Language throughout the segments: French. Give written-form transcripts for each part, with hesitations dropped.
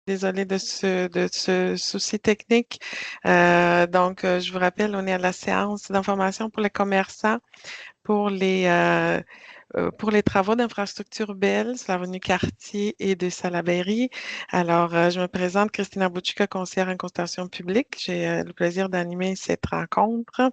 Désolée de ce souci technique. Je vous rappelle, on est à la séance d'information pour les commerçants pour les travaux d'infrastructure Bell sur l'avenue Cartier et de Salaberry. Alors, je me présente, Christina Bouchika, conseillère en consultation publique. J'ai le plaisir d'animer cette rencontre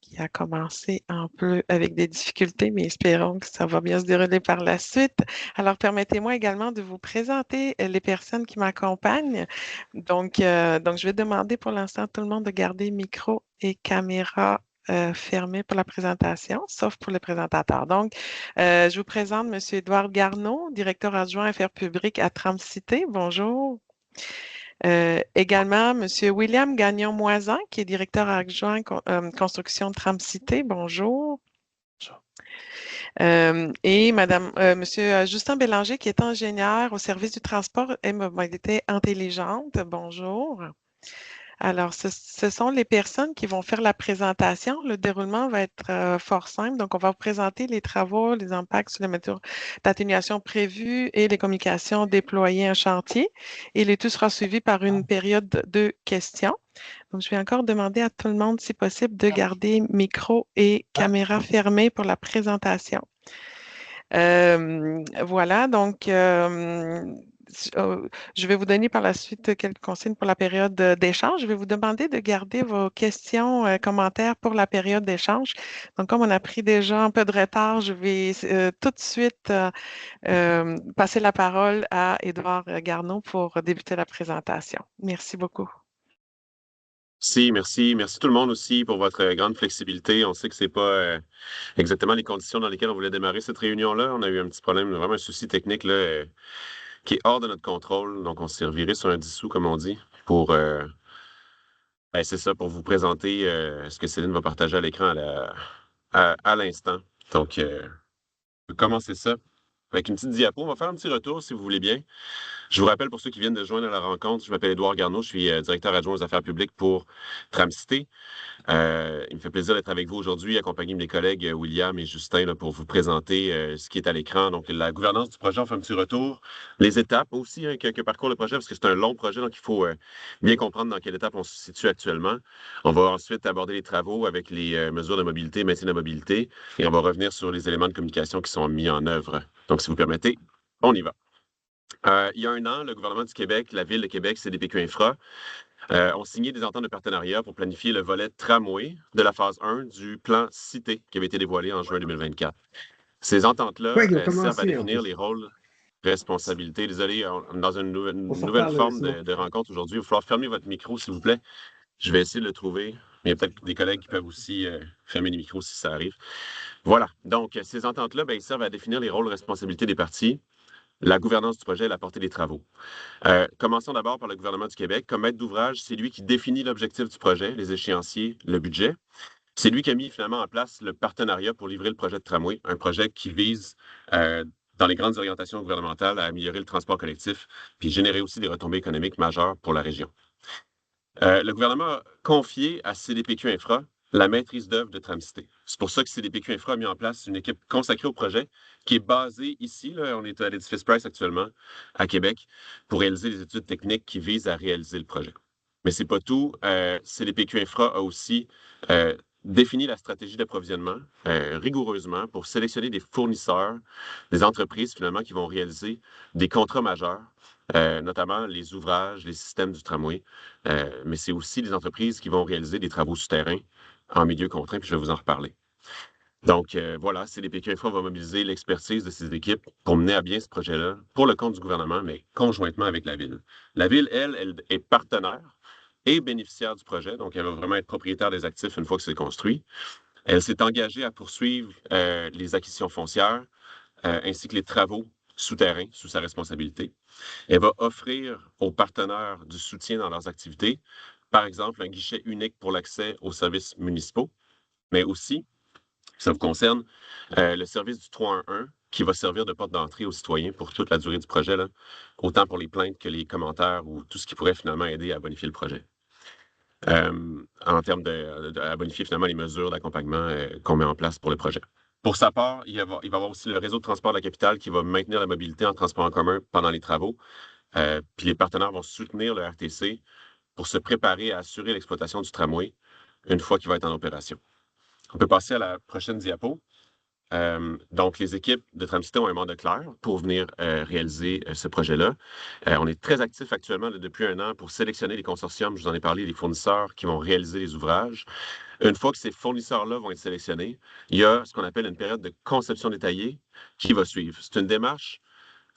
qui a commencé un peu avec des difficultés, mais espérons que ça va bien se dérouler par la suite. Alors, permettez-moi également de vous présenter les personnes qui m'accompagnent. Donc, je vais demander pour l'instant à tout le monde de garder micro et caméra fermés pour la présentation, sauf pour les présentateurs. Donc, je vous présente M. Édouard Garneau, directeur adjoint Affaires publiques à Tramcité. Bonjour. Également, M. William Gagnon-Moisan, qui est directeur adjoint construction de Tramcité. Bonjour. Et Monsieur Justin Bélanger, qui est ingénieur au service du transport et mobilité intelligente. Bonjour. Alors, ce sont les personnes qui vont faire la présentation. Le déroulement va être fort simple. Donc, on va vous présenter les travaux, les impacts sur les mesures d'atténuation prévues et les communications déployées en chantier. Et le tout sera suivi par une période de questions. Donc, je vais encore demander à tout le monde, si possible, de garder micro et caméra fermés pour la présentation. Voilà, donc je vais vous donner par la suite quelques consignes pour la période d'échange. Je vais vous demander de garder vos questions, commentaires pour la période d'échange. Donc, comme on a pris déjà un peu de retard, je vais tout de suite passer la parole à Édouard Garneau pour débuter la présentation. Merci beaucoup. Merci. Merci tout le monde aussi pour votre grande flexibilité. On sait que c'est pas exactement les conditions dans lesquelles on voulait démarrer cette réunion-là. On a eu un petit problème, vraiment un souci technique là, qui est hors de notre contrôle. Donc, on s'est reviré sur un dissous, comme on dit, pour c'est ça, pour vous présenter ce que Céline va partager à l'écran à l'instant. Donc, on va commencer ça avec une petite diapo. On va faire un petit retour, si vous voulez bien. Je vous rappelle, pour ceux qui viennent de joindre à la rencontre, je m'appelle Édouard Garneau, je suis directeur adjoint aux affaires publiques pour Tramcité. Il me fait plaisir d'être avec vous aujourd'hui, accompagné de mes collègues William et Justin là, pour vous présenter ce qui est à l'écran. Donc, la gouvernance du projet, on fait un petit retour. Les étapes aussi que parcourt le projet, parce que c'est un long projet, donc il faut bien comprendre dans quelle étape on se situe actuellement. On va ensuite aborder les travaux avec les mesures de mobilité, maintien de mobilité, et on va revenir sur les éléments de communication qui sont mis en œuvre. Donc, si vous permettez, on y va. Il y a un an, le gouvernement du Québec, la Ville de Québec, CDPQ Infra, ont signé des ententes de partenariat pour planifier le volet tramway de la phase 1 du plan Cité qui avait été dévoilé en juin 2024. Ces ententes-là Ouais, ils ont servent à commencé en définir plus. les rôles, responsabilités. Désolé, on est dans une On s'en nouvelle reparle forme sinon. de rencontre aujourd'hui. Il va falloir fermer votre micro, s'il vous plaît. Je vais essayer de le trouver. Il y a peut-être des collègues qui peuvent aussi fermer les micros si ça arrive. Voilà. Donc, ces ententes-là, ils servent à définir les rôles et responsabilités des parties, la gouvernance du projet et la portée des travaux. Commençons d'abord par le gouvernement du Québec. Comme maître d'ouvrage, c'est lui qui définit l'objectif du projet, les échéanciers, le budget. C'est lui qui a mis finalement en place le partenariat pour livrer le projet de tramway, un projet qui vise, dans les grandes orientations gouvernementales, à améliorer le transport collectif puis générer aussi des retombées économiques majeures pour la région. Le gouvernement a confié à CDPQ Infra la maîtrise d'œuvre de Tramcité. C'est pour ça que CDPQ Infra a mis en place une équipe consacrée au projet qui est basée ici, là, on est à l'édifice Price actuellement, à Québec, pour réaliser les études techniques qui visent à réaliser le projet. Mais c'est pas tout. CDPQ Infra a aussi défini la stratégie d'approvisionnement rigoureusement pour sélectionner des fournisseurs, des entreprises finalement qui vont réaliser des contrats majeurs, notamment les ouvrages, les systèmes du tramway, mais c'est aussi des entreprises qui vont réaliser des travaux souterrains en milieu contraint, puis je vais vous en reparler. Donc, voilà, CDPQ Infra va mobiliser l'expertise de ces équipes pour mener à bien ce projet-là pour le compte du gouvernement, mais conjointement avec la Ville. La Ville, elle est partenaire et bénéficiaire du projet, donc elle va vraiment être propriétaire des actifs une fois que c'est construit. Elle s'est engagée à poursuivre les acquisitions foncières ainsi que les travaux souterrains sous sa responsabilité. Elle va offrir aux partenaires du soutien dans leurs activités, par exemple un guichet unique pour l'accès aux services municipaux, mais aussi, ça vous concerne, le service du 311 qui va servir de porte d'entrée aux citoyens pour toute la durée du projet, là, autant pour les plaintes que les commentaires ou tout ce qui pourrait finalement aider à bonifier le projet. En termes à bonifier finalement les mesures d'accompagnement qu'on met en place pour le projet. Pour sa part, il va y avoir aussi le réseau de transport de la capitale qui va maintenir la mobilité en transport en commun pendant les travaux. Puis les partenaires vont soutenir le RTC pour se préparer à assurer l'exploitation du tramway une fois qu'il va être en opération. On peut passer à la prochaine diapo. Donc, les équipes de Tramcité ont un mandat clair pour venir réaliser ce projet-là. On est très actifs actuellement depuis 1 an pour sélectionner les consortiums, je vous en ai parlé, les fournisseurs qui vont réaliser les ouvrages. Une fois que ces fournisseurs-là vont être sélectionnés, il y a ce qu'on appelle une période de conception détaillée qui va suivre. C'est une démarche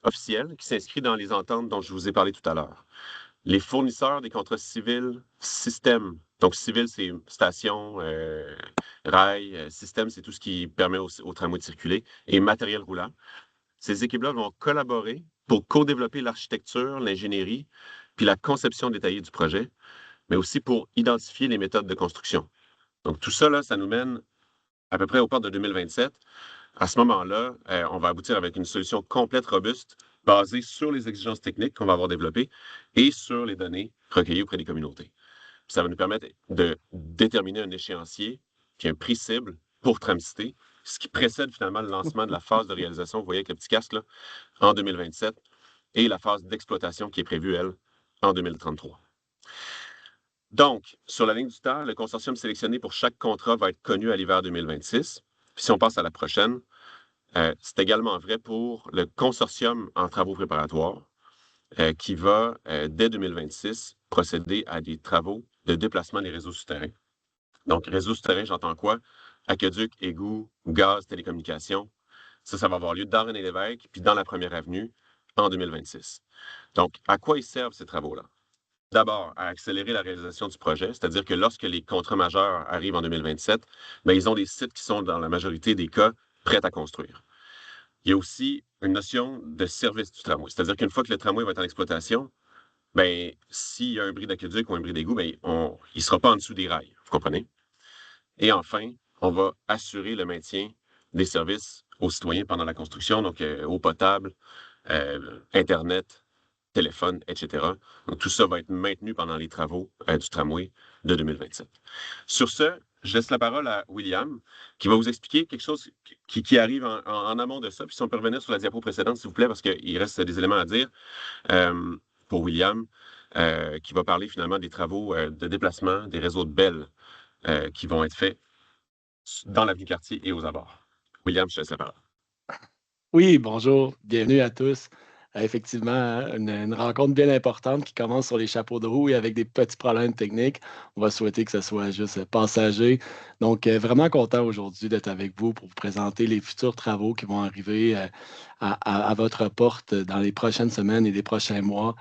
officielle qui s'inscrit dans les ententes dont je vous ai parlé tout à l'heure. Les fournisseurs des contrats civils, système, donc civil, c'est station, rail, système, c'est tout ce qui permet au tramway de circuler, et matériel roulant. Ces équipes-là vont collaborer pour co-développer l'architecture, l'ingénierie, puis la conception détaillée du projet, mais aussi pour identifier les méthodes de construction. Donc tout ça, là, ça nous mène à peu près aux portes de 2027. À ce moment-là, on va aboutir avec une solution complète, robuste, basée sur les exigences techniques qu'on va avoir développées et sur les données recueillies auprès des communautés. Puis ça va nous permettre de déterminer un échéancier puis un prix cible pour Tramcité, ce qui précède finalement le lancement de la phase de réalisation, vous voyez avec le petit casque là, en 2027, et la phase d'exploitation qui est prévue, elle, en 2033. Donc, sur la ligne du temps, le consortium sélectionné pour chaque contrat va être connu à l'hiver 2026. Puis si on passe à la prochaine, c'est également vrai pour le consortium en travaux préparatoires qui va, dès 2026, procéder à des travaux de déplacement des réseaux souterrains. Donc, réseau souterrain, j'entends quoi? Aqueduc, égout, gaz, télécommunications. Ça va avoir lieu dans René-Lévesque, puis dans la première avenue en 2026. Donc, à quoi ils servent ces travaux-là? D'abord, à accélérer la réalisation du projet, c'est-à-dire que lorsque les contrats majeurs arrivent en 2027, bien, ils ont des sites qui sont, dans la majorité des cas, prêts à construire. Il y a aussi une notion de service du tramway, c'est-à-dire qu'une fois que le tramway va être en exploitation, bien, s'il y a un bris d'aqueduc ou un bris d'égout, bien, il ne sera pas en dessous des rails, vous comprenez? Et enfin, on va assurer le maintien des services aux citoyens pendant la construction, donc eau potable, Internet, téléphone, etc. Donc, tout ça va être maintenu pendant les travaux du tramway de 2027. Sur ce, je laisse la parole à William, qui va vous expliquer quelque chose qui arrive en amont de ça. Puis si on peut revenir sur la diapo précédente, s'il vous plaît, parce qu'il reste des éléments à dire pour William, qui va parler finalement des travaux de déplacement des réseaux de belles qui vont être faits dans l'avenue Cartier et aux abords. William, je te laisse la parole. Oui, bonjour, bienvenue à tous. Effectivement, une rencontre bien importante qui commence sur les chapeaux de roue et avec des petits problèmes techniques. On va souhaiter que ce soit juste passager. Donc, vraiment content aujourd'hui d'être avec vous pour vous présenter les futurs travaux qui vont arriver à votre porte dans les prochaines semaines et les prochains mois.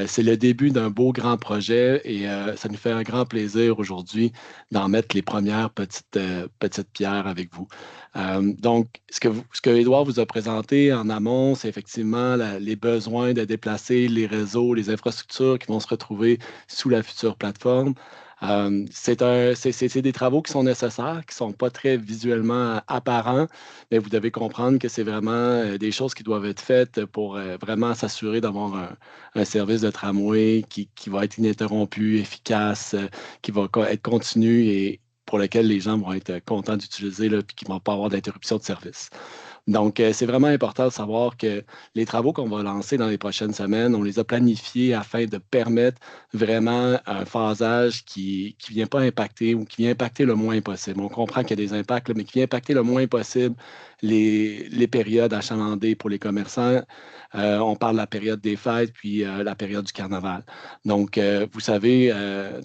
C'est le début d'un beau grand projet et ça nous fait un grand plaisir aujourd'hui d'en mettre les premières petites pierres avec vous. Donc, ce que Édouard vous a présenté en amont, c'est effectivement les besoins de déplacer les réseaux, les infrastructures qui vont se retrouver sous la future plateforme. C'est des travaux qui sont nécessaires, qui ne sont pas très visuellement apparents, mais vous devez comprendre que c'est vraiment des choses qui doivent être faites pour vraiment s'assurer d'avoir un service de tramway qui va être ininterrompu, efficace, qui va être continu et pour lequel les gens vont être contents d'utiliser et qui ne vont pas avoir d'interruption de service. Donc, c'est vraiment important de savoir que les travaux qu'on va lancer dans les prochaines semaines, on les a planifiés afin de permettre vraiment un phasage qui ne vient pas impacter ou qui vient impacter le moins possible. On comprend qu'il y a des impacts, mais qui vient impacter le moins possible les périodes achalandées pour les commerçants. On parle de la période des fêtes, puis la période du carnaval. Donc, vous savez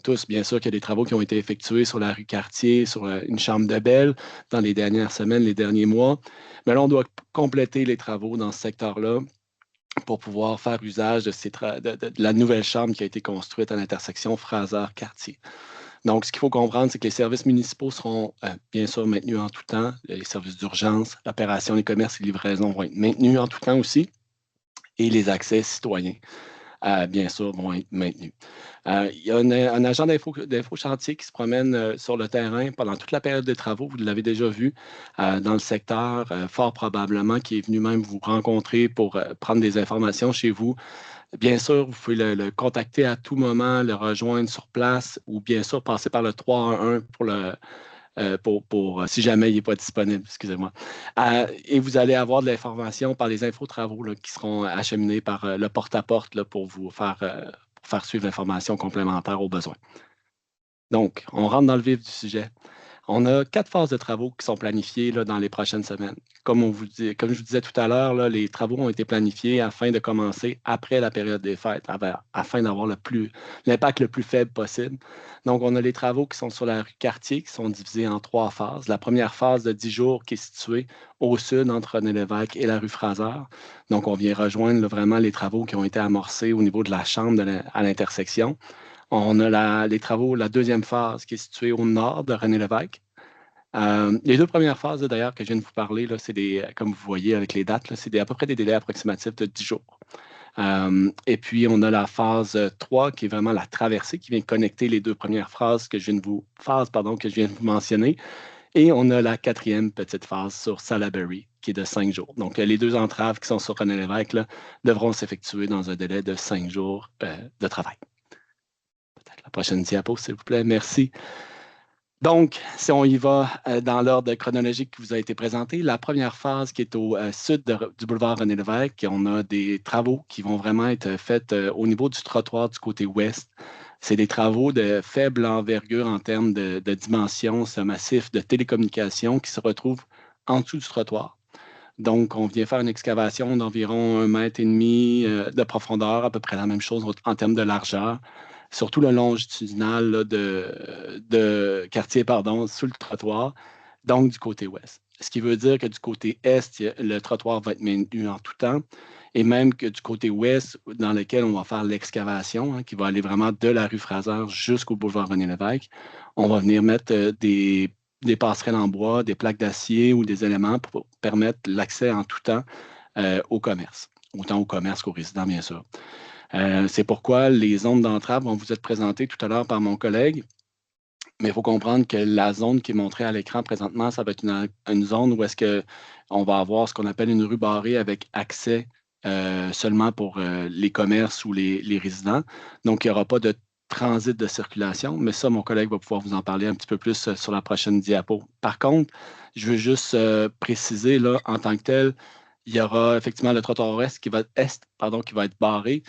tous, bien sûr, qu'il y a des travaux qui ont été effectués sur la rue Cartier, sur une chambre de belle dans les dernières semaines, les derniers mois. Mais là, on doit compléter les travaux dans ce secteur-là pour pouvoir faire usage de la nouvelle chambre qui a été construite à l'intersection Fraser-Cartier. Donc, ce qu'il faut comprendre, c'est que les services municipaux seront bien sûr maintenus en tout temps. Les services d'urgence, l'opération, les commerces et livraisons vont être maintenus en tout temps aussi. Et les accès citoyens, bien sûr, vont être maintenus. Il y a un agent d'info-chantier qui se promène sur le terrain pendant toute la période de travaux. Vous l'avez déjà vu dans le secteur, fort probablement, qui est venu même vous rencontrer pour prendre des informations chez vous. Bien sûr, vous pouvez le contacter à tout moment, le rejoindre sur place ou bien sûr passer par le 311 pour si jamais il n'est pas disponible, excusez-moi. Et vous allez avoir de l'information par les infotravaux là, qui seront acheminés par le porte-à-porte là, pour vous faire suivre l'information complémentaire aux besoins. Donc, on rentre dans le vif du sujet. On a 4 phases de travaux qui sont planifiées là, dans les prochaines semaines. Comme je vous disais tout à l'heure, là, les travaux ont été planifiés afin de commencer après la période des fêtes, afin d'avoir l'impact le plus faible possible. Donc, on a les travaux qui sont sur la rue Cartier, qui sont divisés en 3 phases. La première phase de 10 jours qui est située au sud entre René-Lévesque et la rue Fraser. Donc, on vient rejoindre là, vraiment les travaux qui ont été amorcés au niveau de la chambre à l'intersection. On a la deuxième phase qui est située au nord de René-Lévesque. Les 2 premières phases, d'ailleurs, que je viens de vous parler, là, comme vous voyez avec les dates, c'est à peu près des délais approximatifs de 10 jours. Et puis, on a la phase 3 qui est vraiment la traversée qui vient connecter les 2 premières phases que je viens de vous mentionner. Et on a la 4e petite phase sur Salaberry qui est de 5 jours. Donc, les 2 entraves qui sont sur René-Lévesque devront s'effectuer dans un délai de 5 jours de travail. Peut-être la prochaine diapo, s'il vous plaît. Merci. Donc, si on y va dans l'ordre chronologique qui vous a été présenté, la première phase qui est au sud du boulevard René-Lévesque, on a des travaux qui vont vraiment être faits au niveau du trottoir du côté ouest. C'est des travaux de faible envergure en termes de dimension, ce massif de télécommunications qui se retrouve en dessous du trottoir. Donc, on vient faire une excavation d'environ 1,5 m de profondeur, à peu près la même chose en termes de largeur, surtout le longitudinal là, de quartier, sous le trottoir, donc du côté ouest. Ce qui veut dire que du côté est, le trottoir va être maintenu en tout temps, et même que du côté ouest, dans lequel on va faire l'excavation, qui va aller vraiment de la rue Fraser jusqu'au boulevard René-Lévesque, on va venir mettre des passerelles en bois, des plaques d'acier ou des éléments pour permettre l'accès en tout temps au commerce, autant au commerce qu'aux résidents, bien sûr. C'est pourquoi les zones d'entrave vont vous être présentées tout à l'heure par mon collègue. Mais il faut comprendre que la zone qui est montrée à l'écran présentement, ça va être une zone où est-ce qu'on va avoir ce qu'on appelle une rue barrée avec accès seulement pour les commerces ou les résidents. Donc, il n'y aura pas de transit de circulation, mais ça, mon collègue va pouvoir vous en parler un petit peu plus sur la prochaine diapo. Par contre, je veux juste préciser, là, en tant que tel, il y aura effectivement le trottoir qui va être barré.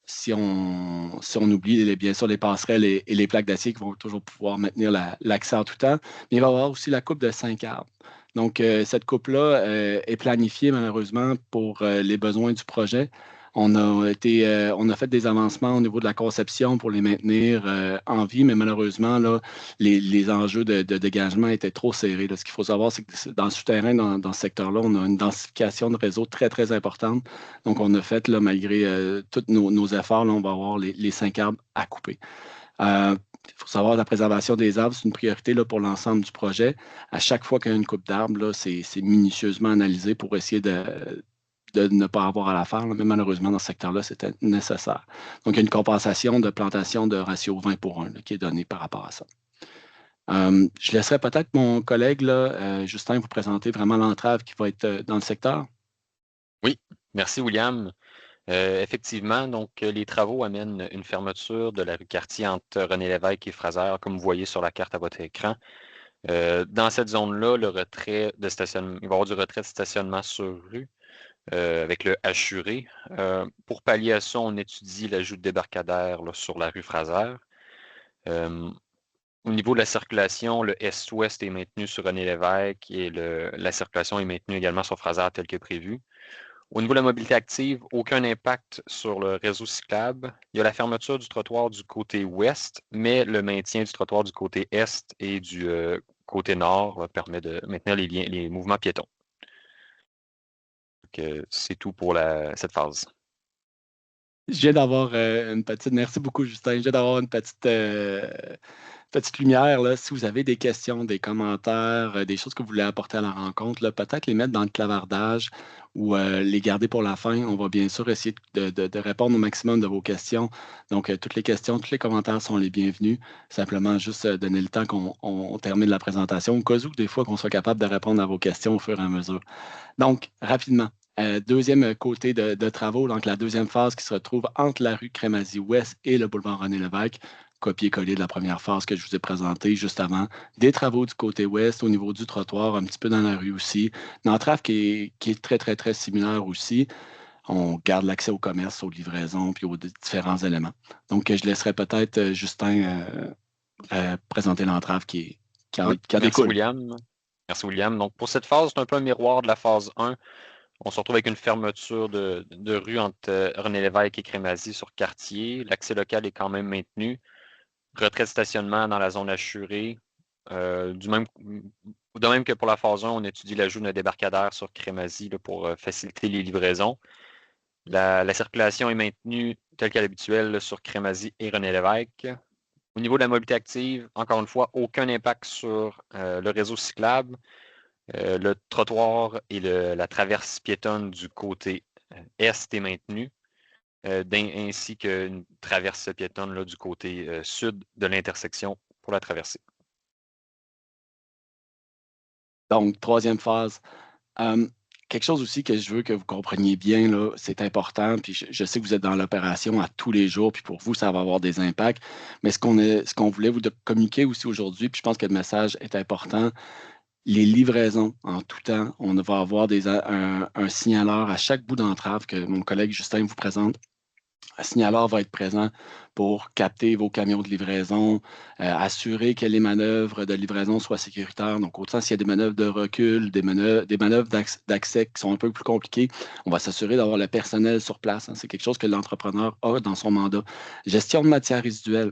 Si on oublie bien sûr les passerelles et les plaques d'acier qui vont toujours pouvoir maintenir l'accès en tout temps, mais il va y avoir aussi la coupe de 5 arbres. Donc, cette coupe-là est planifiée malheureusement pour les besoins du projet. On a fait des avancements au niveau de la conception pour les maintenir en vie, mais malheureusement, là, les enjeux de dégagement étaient trop serrés. Là. Ce qu'il faut savoir, c'est que dans le souterrain, dans ce secteur-là, on a une densification de réseau très, très importante. Donc, on a fait, là, malgré tous nos efforts, là, on va avoir les 5 arbres à couper. Il faut savoir que la préservation des arbres, c'est une priorité là, pour l'ensemble du projet. À chaque fois qu'il y a une coupe d'arbres, c'est minutieusement analysé pour essayer de ne pas avoir à la faire, là, mais malheureusement, dans ce secteur-là, c'était nécessaire. Donc, il y a une compensation de plantation de ratio 20:1 là, qui est donnée par rapport à ça. Je laisserai peut-être mon collègue, là, Justin, vous présenter vraiment l'entrave qui va être dans le secteur. Oui, merci William. Effectivement, donc les travaux amènent une fermeture de la rue Cartier entre René-Lévesque et Fraser, comme vous voyez sur la carte à votre écran. Dans cette zone-là, il va y avoir du retrait de stationnement sur rue avec le hachuré. Pour pallier à ça, on étudie l'ajout de débarcadères là, sur la rue Fraser. Au niveau de la circulation, le est-ouest est maintenu sur René-Lévesque et la circulation est maintenue également sur Fraser tel que prévu. Au niveau de la mobilité active, aucun impact sur le réseau cyclable. Il y a la fermeture du trottoir du côté ouest, mais le maintien du trottoir du côté est et du côté nord permet de maintenir les mouvements piétons. C'est tout pour cette phase. Je viens d'avoir une petite... Merci beaucoup, Justin. Je viens d'avoir une petite lumière. Là. Si vous avez des questions, des commentaires, des choses que vous voulez apporter à la rencontre, peut-être les mettre dans le clavardage ou les garder pour la fin. On va bien sûr essayer de répondre au maximum de vos questions. Donc, toutes les questions, tous les commentaires sont les bienvenus. Simplement, juste donner le temps qu'on termine la présentation, au cas où, des fois, qu'on soit capable de répondre à vos questions au fur et à mesure. Donc, rapidement. Deuxième côté de travaux, donc la deuxième phase qui se retrouve entre la rue Crémazie-Ouest et le boulevard René-Lévesque. copier-coller de la première phase que je vous ai présentée juste avant. Des travaux du côté ouest, au niveau du trottoir, un petit peu dans la rue aussi. Une entrave qui est très, très, très similaire aussi. On garde l'accès au commerce, aux livraisons, puis aux différents éléments. Donc, je laisserai peut-être Justin présenter l'entrave qui en Merci, découle. William. Merci, William. Donc, pour cette phase, c'est un peu un miroir de la phase 1. On se retrouve avec une fermeture de rue entre René Lévesque et Crémazie sur Cartier. L'accès local est quand même maintenu. Retrait de stationnement dans la zone assurée. De même que pour la phase 1, on étudie l'ajout d'un débarcadère sur Crémazie pour faciliter les livraisons. La circulation est maintenue telle qu'à l'habituelle sur Crémazie et René Lévesque. Au niveau de la mobilité active, encore une fois, aucun impact sur le réseau cyclable. Le trottoir et la traverse piétonne du côté est maintenu, ainsi qu'une traverse piétonne là, du côté sud de l'intersection pour la traversée. Donc, troisième phase. Quelque chose aussi que je veux que vous compreniez bien, là, c'est important, puis je sais que vous êtes dans l'opération à tous les jours, puis pour vous, ça va avoir des impacts, mais ce qu'on voulait vous communiquer aussi aujourd'hui, puis je pense que le message est important, les livraisons en tout temps, on va avoir un signaleur à chaque bout d'entrave que mon collègue Justin vous présente. Un signaleur va être présent pour capter vos camions de livraison, assurer que les manœuvres de livraison soient sécuritaires. Donc, autant s'il y a des manœuvres de recul, des manœuvres d'accès qui sont un peu plus compliquées, on va s'assurer d'avoir le personnel sur place. C'est quelque chose que l'entrepreneur a dans son mandat. Gestion de matières résiduelles.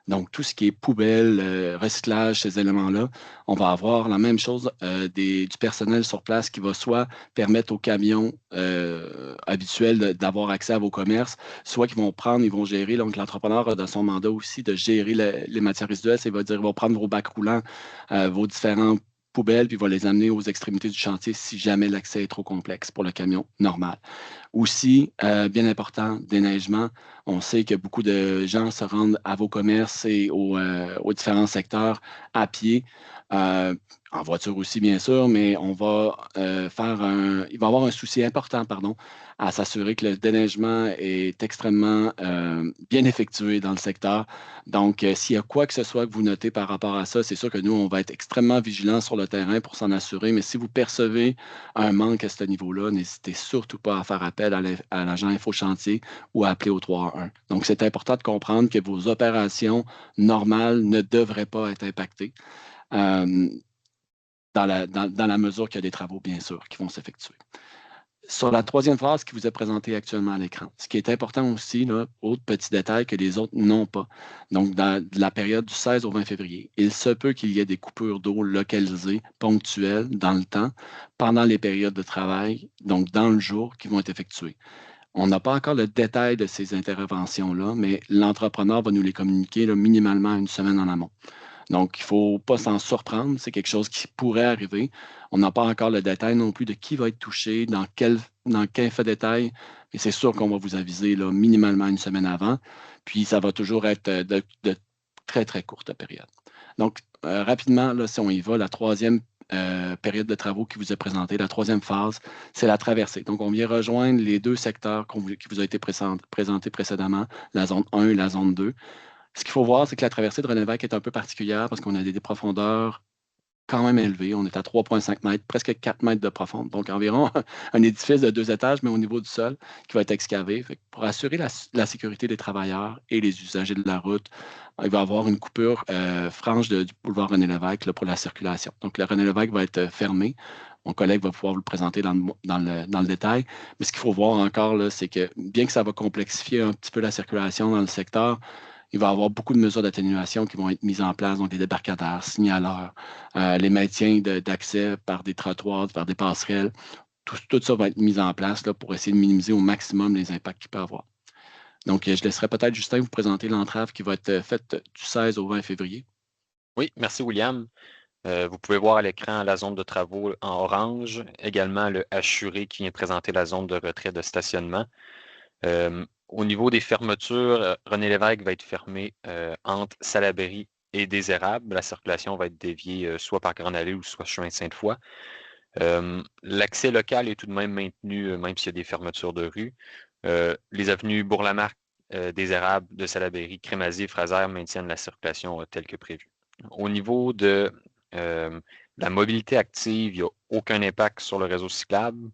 Donc, tout ce qui est poubelle, recyclage, ces éléments-là, on va avoir la même chose du personnel sur place qui va soit permettre aux camions habituels d'avoir accès à vos commerces, soit qu'ils vont prendre, ils vont gérer. Donc, l'entrepreneur a dans son mandat aussi de gérer les matières résiduelles. Il va dire, ils vont prendre vos bacs roulants, vos différents poubelles, puis il va les amener aux extrémités du chantier si jamais l'accès est trop complexe pour le camion normal. Aussi, bien important, déneigement. On sait que beaucoup de gens se rendent à vos commerces et aux différents secteurs à pied, en voiture aussi, bien sûr, mais on va il va y avoir un souci important, pardon, à s'assurer que le déneigement est extrêmement bien effectué dans le secteur. Donc, s'il y a quoi que ce soit que vous notez par rapport à ça, c'est sûr que nous, on va être extrêmement vigilants sur le terrain pour s'en assurer, mais si vous percevez un manque à ce niveau-là, n'hésitez surtout pas à faire appel à l'agent InfoChantier ou à appeler au 311. Donc, c'est important de comprendre que vos opérations normales ne devraient pas être impactées dans la mesure qu'il y a des travaux, bien sûr, qui vont s'effectuer. Sur la troisième phase qui vous est présentée actuellement à l'écran, ce qui est important aussi, là, autre petit détail que les autres n'ont pas. Donc, dans la période du 16 au 20 février, il se peut qu'il y ait des coupures d'eau localisées, ponctuelles, dans le temps, pendant les périodes de travail, donc dans le jour, qui vont être effectuées. On n'a pas encore le détail de ces interventions-là, mais l'entrepreneur va nous les communiquer là, minimalement une semaine en amont. Donc, il ne faut pas s'en surprendre. C'est quelque chose qui pourrait arriver. On n'a pas encore le détail non plus de qui va être touché, dans quel fait détail. Mais c'est sûr qu'on va vous aviser là, minimalement une semaine avant. Puis, ça va toujours être de très, très courte période. Donc, rapidement, là, si on y va, la troisième période de travaux qui vous est présentée, la troisième phase, c'est la traversée. Donc, on vient rejoindre les deux secteurs qui vous ont été présentés précédemment, la zone 1 et la zone 2. Ce qu'il faut voir, c'est que la traversée de René Lévesque est un peu particulière parce qu'on a des profondeurs quand même élevées. On est à 3,5 mètres, presque 4 mètres de profondeur. Donc, environ un édifice de 2 étages, mais au niveau du sol, qui va être excavé. Pour assurer la sécurité des travailleurs et les usagers de la route, il va y avoir une coupure franche du boulevard René Lévesque là, pour la circulation. Donc, le René Lévesque va être fermé. Mon collègue va pouvoir vous le présenter dans le détail. Mais ce qu'il faut voir encore, c'est que bien que ça va complexifier un petit peu la circulation dans le secteur, il va y avoir beaucoup de mesures d'atténuation qui vont être mises en place, donc des débarcadères, signaleurs, les maintiens d'accès par des trottoirs, par des passerelles. Tout ça va être mis en place là, pour essayer de minimiser au maximum les impacts qu'il peut y avoir. Donc, je laisserai peut-être Justin vous présenter l'entrave qui va être faite du 16 au 20 février. Oui, merci William. Vous pouvez voir à l'écran la zone de travaux en orange, également le assuré qui vient présenter la zone de retrait de stationnement. Au niveau des fermetures, René Lévesque va être fermé entre Salaberry et des Érables. La circulation va être déviée soit par Grande Allée ou soit chemin de Sainte-Foy. L'accès local est tout de même maintenu, même s'il y a des fermetures de rue. Les avenues Bourg-Lamarque des érables de Salaberry, Crémazie, Fraser maintiennent la circulation telle que prévue. Au niveau de la mobilité active, il n'y a aucun impact sur le réseau cyclable.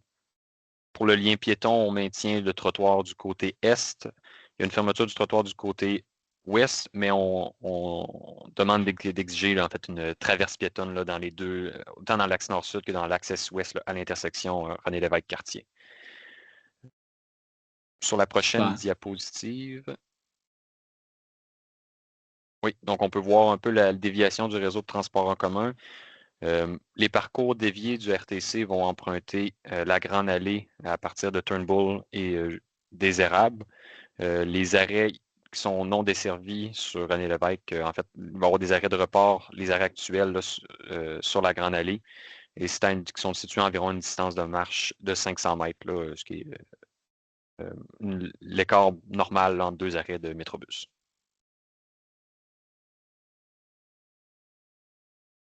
Pour le lien piéton, on maintient le trottoir du côté est. Il y a une fermeture du trottoir du côté ouest, mais on demande d'exiger en fait une traverse piétonne là, dans les deux, autant dans l'axe nord-sud que dans l'axe est-ouest à l'intersection René Lévesque-Cartier. Sur la prochaine diapositive. Oui, donc on peut voir un peu la déviation du réseau de transport en commun. Les parcours déviés du RTC vont emprunter la Grande Allée à partir de Turnbull et des Érables. Les arrêts qui sont non desservis sur René Lévesque, en fait, il va y avoir des arrêts de report, les arrêts actuels là, sur la Grande Allée. Et qui sont situés à environ une distance de marche de 500 mètres, là, ce qui est l'écart normal entre deux arrêts de métrobus.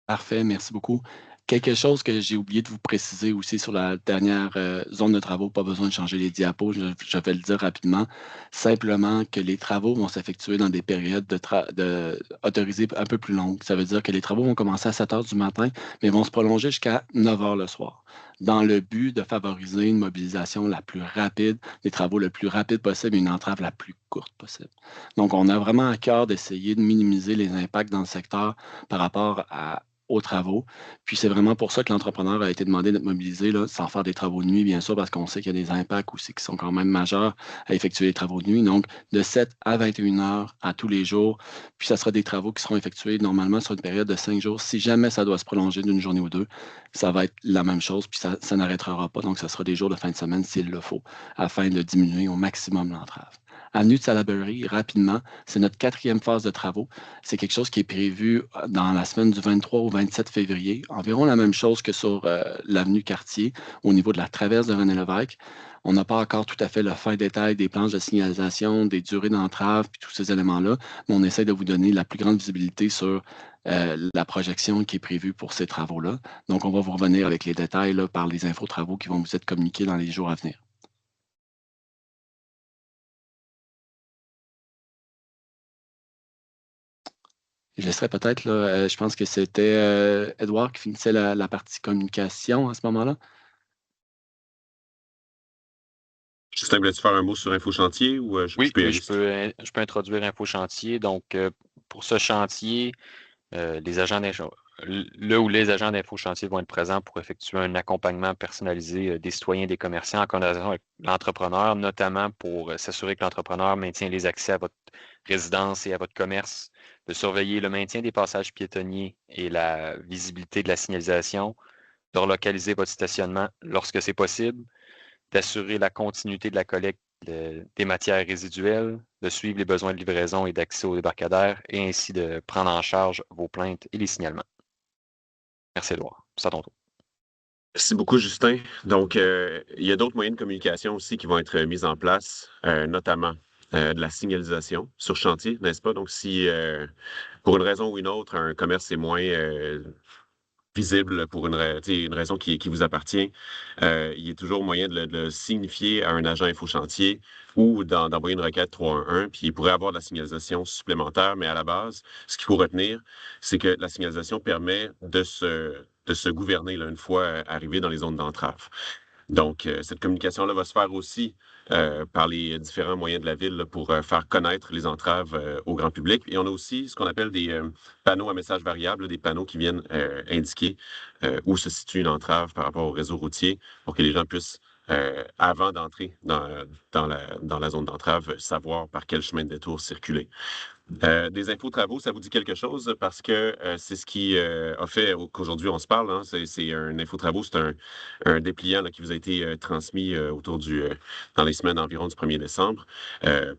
Parfait, merci beaucoup. Quelque chose que j'ai oublié de vous préciser aussi sur la dernière zone de travaux, pas besoin de changer les diapos, je vais le dire rapidement. Simplement que les travaux vont s'effectuer dans des périodes autorisées un peu plus longues. Ça veut dire que les travaux vont commencer à 7 heures du matin, mais vont se prolonger jusqu'à 9 heures le soir, dans le but de favoriser une mobilisation la plus rapide, des travaux le plus rapide possible et une entrave la plus courte possible. Donc, on a vraiment à cœur d'essayer de minimiser les impacts dans le secteur par rapport aux travaux. Puis c'est vraiment pour ça que l'entrepreneur a été demandé d'être mobilisé, là, sans faire des travaux de nuit, bien sûr, parce qu'on sait qu'il y a des impacts aussi qui sont quand même majeurs à effectuer les travaux de nuit. Donc, de 7 à 21 heures à tous les jours. Puis ça sera des travaux qui seront effectués normalement sur une période de 5 jours. Si jamais ça doit se prolonger d'une journée ou deux, ça va être la même chose, puis ça n'arrêtera pas. Donc, ça sera des jours de fin de semaine s'il le faut, afin de diminuer au maximum l'entrave. Avenue de Salaberry, rapidement, c'est notre 4e phase de travaux. C'est quelque chose qui est prévu dans la semaine du 23 au 27 février. Environ la même chose que sur l'avenue Cartier, au niveau de la traverse de René Lévesque. On n'a pas encore tout à fait le fin détail des planches de signalisation, des durées d'entrave, puis tous ces éléments-là, mais on essaie de vous donner la plus grande visibilité sur la projection qui est prévue pour ces travaux-là. Donc, on va vous revenir avec les détails là, par les infos travaux qui vont vous être communiqués dans les jours à venir. Je laisserai peut-être, là, je pense que c'était Edouard qui finissait la partie communication à ce moment-là. Justin, voulais-tu faire un mot sur InfoChantier ou Oui, je je peux introduire InfoChantier. Donc, pour ce chantier, les agents d'InfoChantier vont être présents pour effectuer un accompagnement personnalisé des citoyens et des commerçants en collaboration avec l'entrepreneur, notamment pour s'assurer que l'entrepreneur maintient les accès à votre résidence et à votre commerce, de surveiller le maintien des passages piétonniers et la visibilité de la signalisation, de relocaliser votre stationnement lorsque c'est possible, d'assurer la continuité de la collecte des matières résiduelles, de suivre les besoins de livraison et d'accès aux débarcadères et ainsi de prendre en charge vos plaintes et les signalements. Merci, Edouard. C'est à ton tour. Merci beaucoup, Justin. Donc, il y a d'autres moyens de communication aussi qui vont être mis en place, notamment de la signalisation sur chantier, n'est-ce pas? Donc, si pour une raison ou une autre, un commerce est moins visible pour une raison qui vous appartient, il y a toujours moyen de le signifier à un agent InfoChantier ou d'envoyer une requête 311, puis il pourrait avoir de la signalisation supplémentaire, mais à la base, ce qu'il faut retenir, c'est que la signalisation permet de se gouverner là, une fois arrivé dans les zones d'entrave. Donc, cette communication-là va se faire aussi par les différents moyens de la ville là, pour faire connaître les entraves au grand public. Et on a aussi ce qu'on appelle des panneaux à messages variables, des panneaux qui viennent indiquer où se situe une entrave par rapport au réseau routier pour que les gens puissent, avant d'entrer dans la zone d'entrave, savoir par quel chemin de détour circuler. Des infos travaux, ça vous dit quelque chose parce que c'est ce qui a fait qu'aujourd'hui on se parle. Hein, c'est un info travaux, c'est un dépliant là, qui vous a été transmis dans les semaines environ du 1er décembre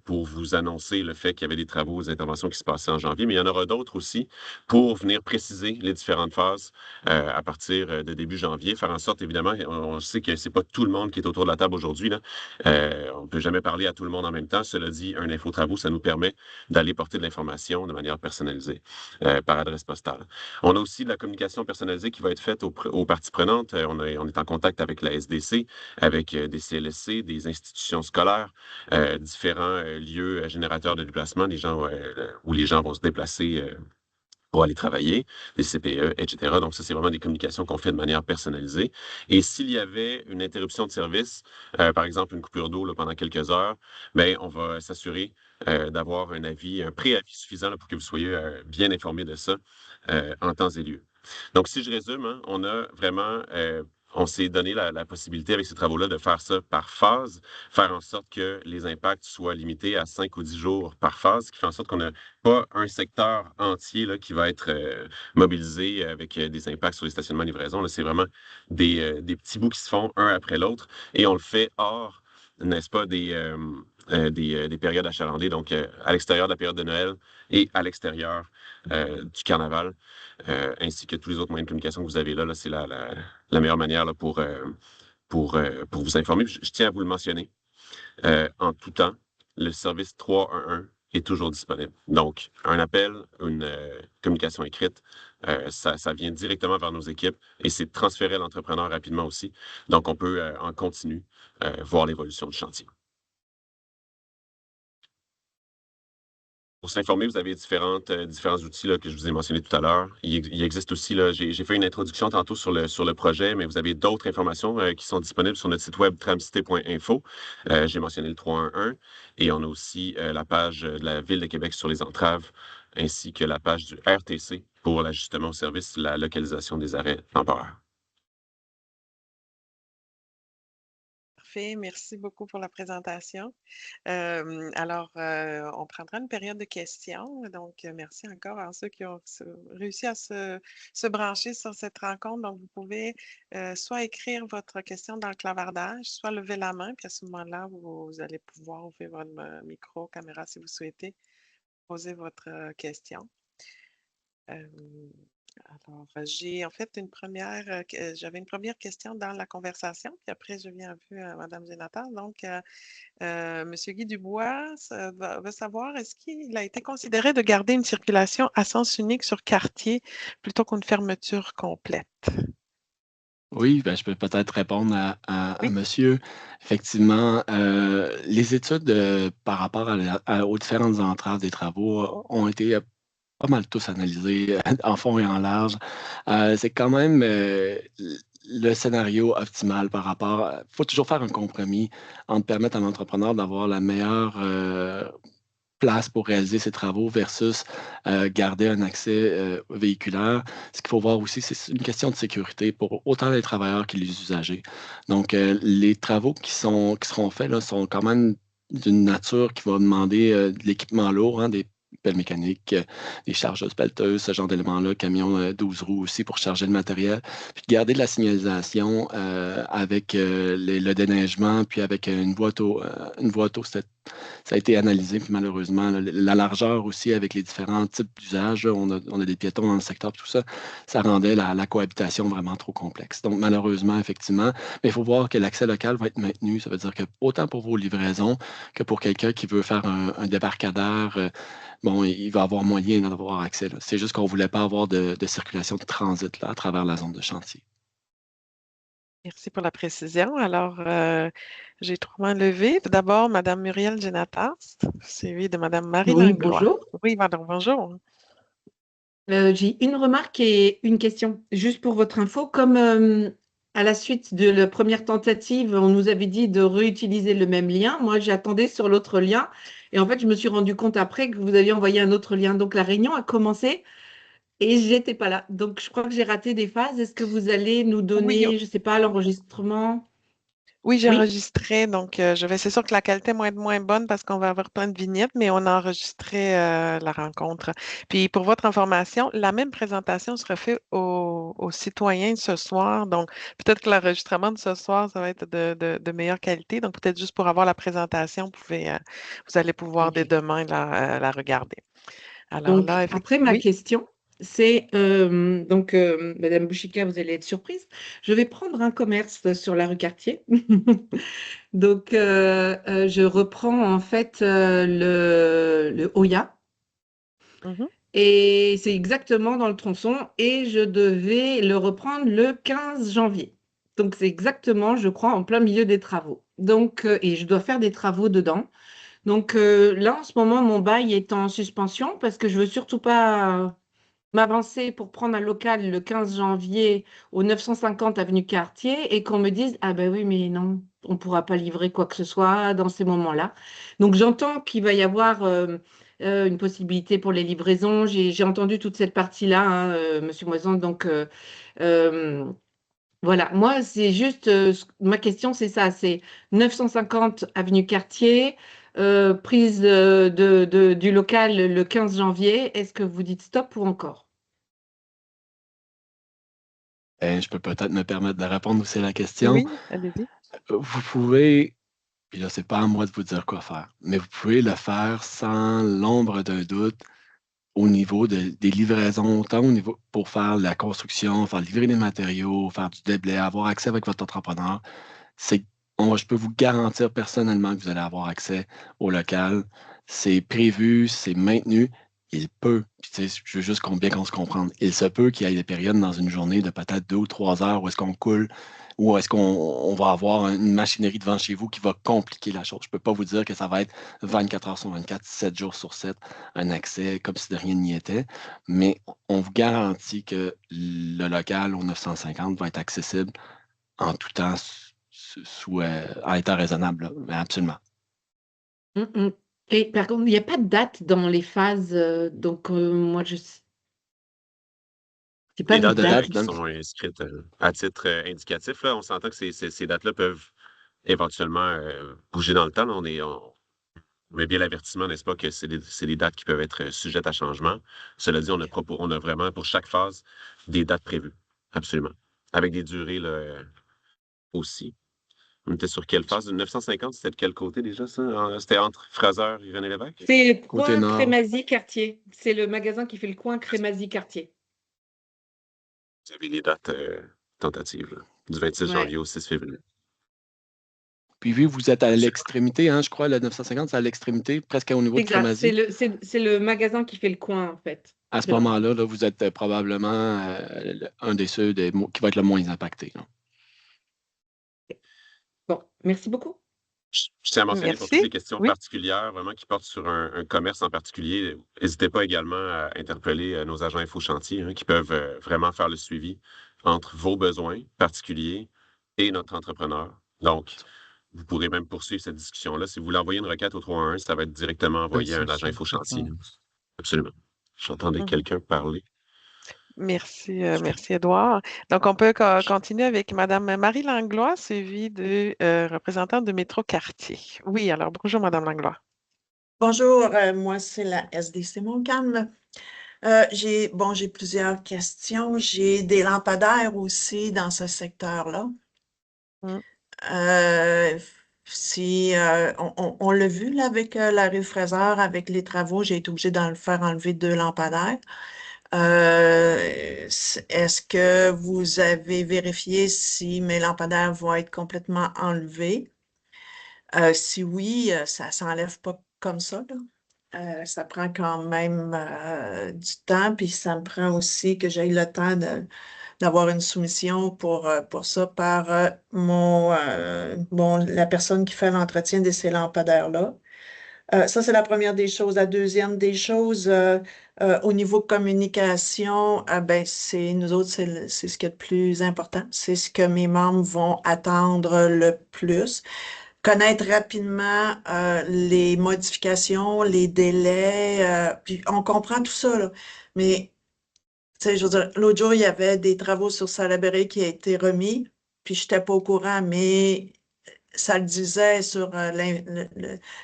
pour vous annoncer le fait qu'il y avait des travaux, des interventions qui se passaient en janvier, mais il y en aura d'autres aussi pour venir préciser les différentes phases à partir de début janvier, faire en sorte évidemment, on sait que c'est pas tout le monde qui est autour de la table aujourd'hui là. on ne peut jamais parler à tout le monde en même temps. Cela dit, un infotravaux, ça nous permet d'aller porter de l'information de manière personnalisée par adresse postale. On a aussi de la communication personnalisée qui va être faite aux parties prenantes. On est en contact avec la SDC, avec des CLSC, des institutions scolaires, différents lieux générateurs de déplacement, où les gens vont se déplacer pour aller travailler, des CPE, etc. Donc, ça, c'est vraiment des communications qu'on fait de manière personnalisée. Et s'il y avait une interruption de service, par exemple une coupure d'eau pendant quelques heures, bien, on va s'assurer d'avoir un préavis suffisant pour que vous soyez bien informés de ça en temps et lieu. Donc, si je résume, hein, on s'est donné la possibilité avec ces travaux-là de faire ça par phase, faire en sorte que les impacts soient limités à 5 ou 10 jours par phase, ce qui fait en sorte qu'on n'a pas un secteur entier là, qui va être mobilisé avec des impacts sur les stationnements et livraisons. C'est vraiment des petits bouts qui se font un après l'autre et on le fait hors, n'est-ce pas, des périodes achalandées, donc à l'extérieur de la période de Noël et à l'extérieur du carnaval, ainsi que tous les autres moyens de communication que vous avez là, c'est la meilleure manière là, pour vous informer. Je tiens à vous le mentionner. En tout temps, le service 311 est toujours disponible. Donc, un appel, une communication écrite, ça vient directement vers nos équipes et c'est transféré à l'entrepreneur rapidement aussi. Donc, on peut en continu voir l'évolution du chantier. Pour s'informer, vous avez différents outils là, que je vous ai mentionnés tout à l'heure. Il existe aussi, j'ai fait une introduction tantôt sur le projet, mais vous avez d'autres informations qui sont disponibles sur notre site web tramcité.info. J'ai mentionné le 311 et on a aussi la page de la Ville de Québec sur les entraves, ainsi que la page du RTC pour l'ajustement au service, la localisation des arrêts temporaires. Parfait, merci beaucoup pour la présentation. On prendra une période de questions. Donc, merci encore à ceux qui ont réussi à se brancher sur cette rencontre. Donc, vous pouvez soit écrire votre question dans le clavardage, soit lever la main, puis à ce moment-là, vous allez pouvoir ouvrir votre micro, caméra si vous souhaitez poser votre question. Alors, j'ai en fait j'avais une première question dans la conversation, puis après, je viens à vue à Mme Génatas. Donc, M. Guy Dubois veut savoir, est-ce qu'il a été considéré de garder une circulation à sens unique sur quartier plutôt qu'une fermeture complète? Oui, ben, je peux peut-être répondre à Oui. monsieur. Effectivement, les études par rapport aux différentes entraves des travaux ont été pas mal tous analysés en fond et en large. C'est quand même le scénario optimal par rapport. Il faut toujours faire un compromis entre permettre à l'entrepreneur d'avoir la meilleure place pour réaliser ses travaux versus garder un accès véhiculaire. Ce qu'il faut voir aussi, c'est une question de sécurité pour autant les travailleurs que les usagers. Donc, les travaux qui seront faits là, sont quand même d'une nature qui va demander de l'équipement lourd, hein, des pelles mécaniques, des chargeuses pelleteuses, ce genre d'éléments-là, camions 12 roues aussi pour charger le matériel, puis de garder de la signalisation avec le déneigement, puis avec une voie auto, ça a été analysé, puis malheureusement, la largeur aussi avec les différents types d'usages, on a des piétons dans le secteur, tout ça, ça rendait la cohabitation vraiment trop complexe. Donc, malheureusement, effectivement, mais il faut voir que l'accès local va être maintenu. Ça veut dire que autant pour vos livraisons que pour quelqu'un qui veut faire un débarcadère, bon, il va avoir moyen d'avoir accès. C'est juste qu'on ne voulait pas avoir de circulation de transit là, à travers la zone de chantier. Merci pour la précision. Alors, j'ai 3 mains levées. Tout d'abord, Mme Muriel Génatas, suivie de Mme Marie Oui, Langlois. bonjour. Oui, madame, bonjour. J'ai une remarque et une question. Juste pour votre info, comme à la suite de la première tentative, on nous avait dit de réutiliser le même lien, moi j'attendais sur l'autre lien et en fait je me suis rendu compte après que vous aviez envoyé un autre lien. Donc la réunion a commencé et j'étais pas là. Donc je crois que j'ai raté des phases. Est-ce que vous allez nous Oui, donner, je sais pas, l'enregistrement? oui, j'ai Oui, enregistré. Donc, c'est sûr que la qualité est moins bonne parce qu'on va avoir plein de vignettes, mais on a enregistré la rencontre. Puis, pour votre information, la même présentation sera faite aux citoyens ce soir. Donc, peut-être que l'enregistrement de ce soir, ça va être de meilleure qualité. Donc, peut-être juste pour avoir la présentation, vous allez pouvoir dès ok. demain la regarder. Alors Donc là, après ma oui, question, c'est Madame Bouchika, vous allez être surprise. Je vais prendre un commerce sur la rue Cartier. Donc, je reprends en fait le Oya. Mhm. Et c'est exactement dans le tronçon. Et je devais le reprendre le 15 janvier. Donc, c'est exactement, je crois, en plein milieu des travaux. Donc, et je dois faire des travaux dedans. Donc, là, en ce moment, mon bail est en suspension parce que je veux surtout pas m'avancer pour prendre un local le 15 janvier au 950 avenue Cartier et qu'on me dise, ah ben oui, mais non, on ne pourra pas livrer quoi que ce soit dans ces moments-là. Donc j'entends qu'il va y avoir une possibilité pour les livraisons. J'ai entendu toute cette partie-là, hein, Monsieur Moison. Donc euh, voilà, moi, c'est juste, ma question, c'est ça, c'est 950 avenue Cartier, prise du local le 15 janvier. Est-ce que vous dites stop ou encore? Je peux peut-être me permettre de répondre aussi à la question. Oui, allez-y. Vous pouvez, puis là, c'est pas à moi de vous dire quoi faire, mais vous pouvez le faire sans l'ombre d'un doute au niveau des livraisons, autant au niveau pour faire la construction, faire livrer des matériaux, faire du déblai, avoir accès avec votre entrepreneur. Je peux vous garantir personnellement que vous allez avoir accès au local. C'est prévu, c'est maintenu. Il peut, puis tu sais, je veux juste bien qu'on se comprenne. Il se peut qu'il y ait des périodes dans une journée de peut-être 2 ou 3 heures où est-ce qu'on coule, ou est-ce qu'on va avoir une machinerie devant chez vous qui va compliquer la chose. Je ne peux pas vous dire que ça va être 24 heures sur 24, 7 jours sur 7, un accès comme si de rien n'y était, mais on vous garantit que le local au 950 va être accessible en tout temps en étant raisonnable, là. Mais absolument. Mm, mm. Et par contre, il n'y a pas de date dans les phases. Donc, moi, je n'ai pas Les de dates date. qui sont inscrites à titre indicatif, là, on s'entend que ces dates-là peuvent éventuellement bouger dans le temps. Là. On met bien l'avertissement, n'est-ce pas, que c'est des dates qui peuvent être sujettes à changement. Cela dit, on a vraiment pour chaque phase des dates prévues. Absolument. Avec des durées là, aussi. On était sur quelle phase? 950, c'était de quel côté déjà, ça? C'était entre Fraser et René Lévesque? C'est le Côté coin nord, Crémazie-Cartier. C'est le magasin qui fait le coin Crémazie-Cartier. Vous avez les dates tentatives, là, du 26 Ouais, janvier au 6 février. puis vu que vous êtes à l'extrémité, hein, je crois, le 950, c'est à l'extrémité, presque au niveau de exact. Crémazie. C'est le magasin qui fait le coin, en fait. À ce De là. moment-là, là, vous êtes probablement un des ceux qui va être le moins impacté, là. Bon, merci beaucoup. Je tiens à mentionner pour toutes les Merci. questions Oui. particulières, vraiment qui portent sur un commerce en particulier, n'hésitez pas également à interpeller nos agents InfoChantier qui peuvent vraiment faire le suivi entre vos besoins particuliers et notre entrepreneur. Donc, vous pourrez même poursuivre cette discussion-là. Si vous voulez envoyer une requête au 311, ça va être directement envoyé à un agent InfoChantier. Absolument. J'entendais Mhm. quelqu'un parler. Merci, merci Edouard. Donc, on peut continuer avec Madame Marie Langlois, suivie de représentante de Métro Quartier. Oui, alors bonjour Madame Langlois. Bonjour, moi c'est la SDC Montcalm. J'ai plusieurs questions. J'ai des lampadaires aussi dans ce secteur-là. Mm. On l'a vu là, avec la rue Fraser, avec les travaux, j'ai été obligée d'en le faire enlever 2 lampadaires. Est-ce que vous avez vérifié si mes lampadaires vont être complètement enlevés? Si oui, ça ne s'enlève pas comme ça, là. Ça prend quand même du temps, puis ça me prend aussi que j'aie le temps d'avoir une soumission pour ça par la personne qui fait l'entretien de ces lampadaires-là. Ça, c'est la première des choses. La deuxième des choses, au niveau communication, ben, nous autres, c'est ce qui est le plus important. C'est ce que mes membres vont attendre le plus. Connaître rapidement les modifications, les délais, puis on comprend tout ça, là. Mais, tu sais, je veux dire, l'autre jour, il y avait des travaux sur Salaberry qui a été remis, puis je n'étais pas au courant, mais ça le disait sur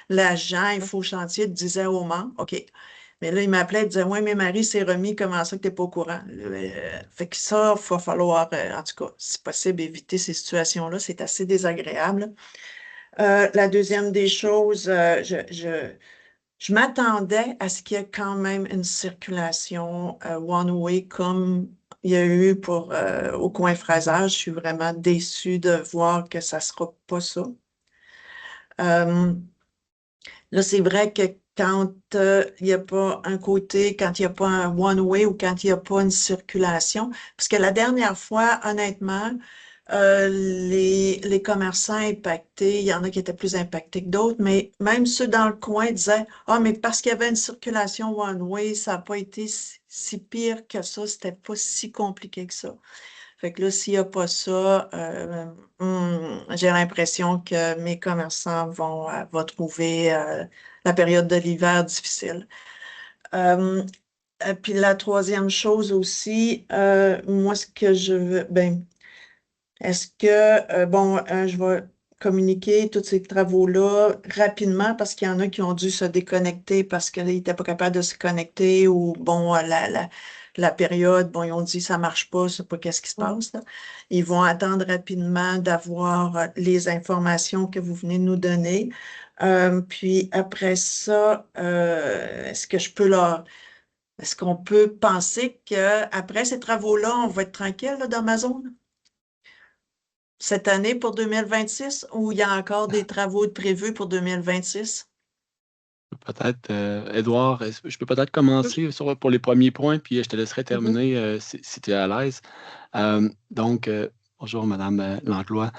l'agent InfoChantier, le disait au Mans, OK. Mais là, il m'appelait, il disait, ouais, mais Marie, c'est remis, comment ça que tu n'es pas au courant? Fait que ça, il va falloir, en tout cas, si possible, éviter ces situations-là. C'est assez désagréable. La deuxième des choses, Je m'attendais à ce qu'il y ait quand même une circulation one-way comme il y a eu au coin Fraser. Je suis vraiment déçue de voir que ça ne sera pas ça. Là, c'est vrai que quand il n'y a pas un côté, quand il n'y a pas un one-way ou quand il n'y a pas une circulation, parce que la dernière fois, honnêtement, les commerçants impactés, il y en a qui étaient plus impactés que d'autres, mais même ceux dans le coin disaient, ah, mais parce qu'il y avait une circulation one-way, ça n'a pas été si pire que ça, c'était pas si compliqué que ça. Fait que là, s'il n'y a pas ça, j'ai l'impression que mes commerçants vont trouver la période de l'hiver difficile. Puis la troisième chose aussi, moi, ce que je veux, ben, est-ce que, je vais communiquer tous ces travaux-là rapidement parce qu'il y en a qui ont dû se déconnecter parce qu'ils n'étaient pas capables de se connecter ou, bon, la période, bon, ils ont dit ça marche pas, c'est pas qu'est-ce qui se passe, là. Ils vont attendre rapidement d'avoir les informations que vous venez de nous donner. Puis après ça, est-ce qu'on peut penser qu'après ces travaux-là, on va être tranquille là, dans ma zone? Cette année pour 2026 ou il y a encore des travaux prévus pour 2026? Peut-être, Édouard, je peux peut-être commencer pour les premiers points, puis je te laisserai terminer si tu es à l'aise. Donc, bonjour, Madame Langlois.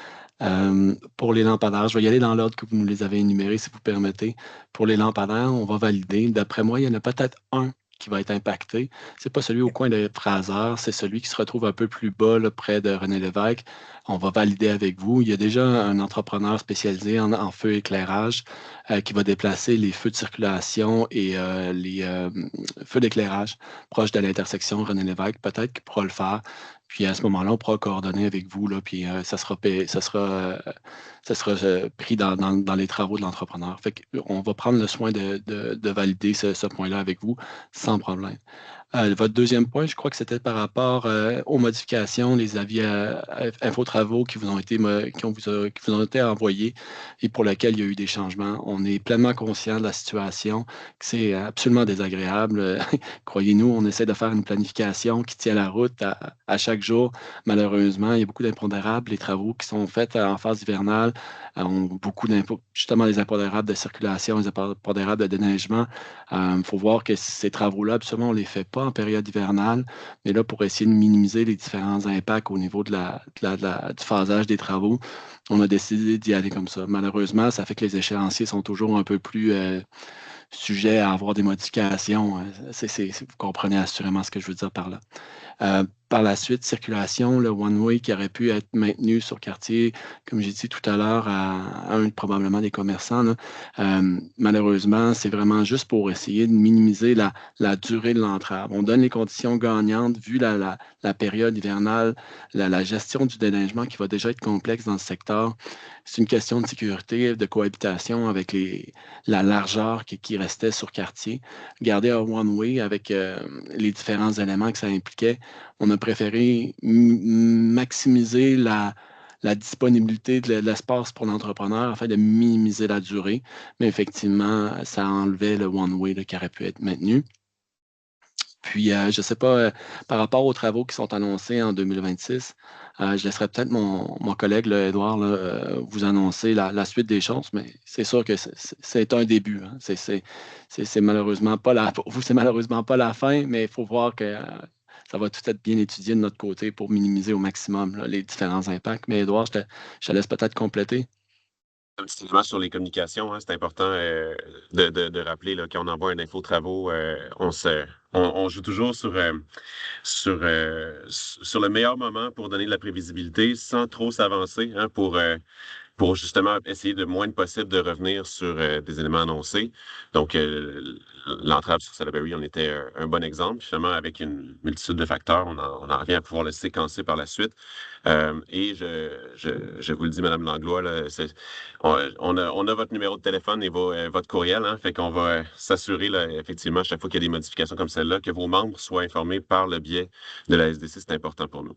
Pour les lampadaires, je vais y aller dans l'ordre que vous nous les avez énumérés, si vous permettez. Pour les lampadaires, on va valider. D'après moi, il y en a peut-être un qui va être impacté. C'est pas celui au coin de Fraser, c'est celui qui se retrouve un peu plus bas, là, près de René Lévesque. On va valider avec vous. Il y a déjà un entrepreneur spécialisé en feu éclairage qui va déplacer les feux de circulation et les feux d'éclairage proches de l'intersection René Lévesque. Peut-être qu'il pourra le faire. Puis à ce moment-là, on pourra coordonner avec vous, là, puis ça sera pris dans les travaux de l'entrepreneur. Fait qu'on va prendre le soin de valider ce point-là avec vous sans problème. Votre deuxième point, je crois que c'était par rapport aux modifications, les avis infotravaux qui vous ont été envoyés et pour lesquels il y a eu des changements. On est pleinement conscient de la situation, que c'est absolument désagréable. Croyez-nous, on essaie de faire une planification qui tient la route à chaque jour. Malheureusement, il y a beaucoup d'impondérables. Les travaux qui sont faits en phase hivernale ont beaucoup justement les impondérables de circulation, les impondérables de déneigement. Il faut voir que ces travaux-là, absolument, on ne les fait pas en période hivernale, mais là, pour essayer de minimiser les différents impacts au niveau du phasage des travaux, on a décidé d'y aller comme ça. Malheureusement, ça fait que les échéanciers sont toujours un peu plus sujets à avoir des modifications. Vous comprenez assurément ce que je veux dire par là. Par la suite, circulation, le one-way qui aurait pu être maintenu sur quartier, comme j'ai dit tout à l'heure, à probablement des commerçants. Là. Malheureusement, c'est vraiment juste pour essayer de minimiser la durée de l'entrave. On donne les conditions gagnantes vu la période hivernale, la gestion du déneigement qui va déjà être complexe dans le secteur. C'est une question de sécurité, de cohabitation avec la largeur qui restait sur quartier. Garder un one-way avec les différents éléments que ça impliquait, on a préféré maximiser la disponibilité de l'espace pour l'entrepreneur afin de minimiser la durée. Mais effectivement, ça enlevait le one-way qui aurait pu être maintenu. Puis, je ne sais pas, par rapport aux travaux qui sont annoncés en 2026, je laisserai peut-être mon collègue, Édouard, vous annoncer la suite des choses, mais c'est sûr que c'est un début. Hein. C'est malheureusement pas pour vous, c'est malheureusement pas la fin, mais il faut voir que ça va tout être bien étudié de notre côté pour minimiser au maximum là, les différents impacts. Mais Édouard, je te laisse peut-être compléter. Un petit élément sur les communications, hein, c'est important de rappeler là, quand on envoie un info travaux, on joue toujours sur le meilleur moment pour donner de la prévisibilité sans trop s'avancer, hein, pour justement essayer le moins possible de revenir sur des éléments annoncés. Donc, l'entrave sur Salaberry en était un bon exemple. Finalement, avec une multitude de facteurs, on en revient à pouvoir le séquencer par la suite. Et je vous le dis, Mme Langlois, là, on a votre numéro de téléphone et votre courriel. Hein, fait qu'on va s'assurer, là, effectivement, chaque fois qu'il y a des modifications comme celle-là, que vos membres soient informés par le biais de la SDC. C'est important pour nous.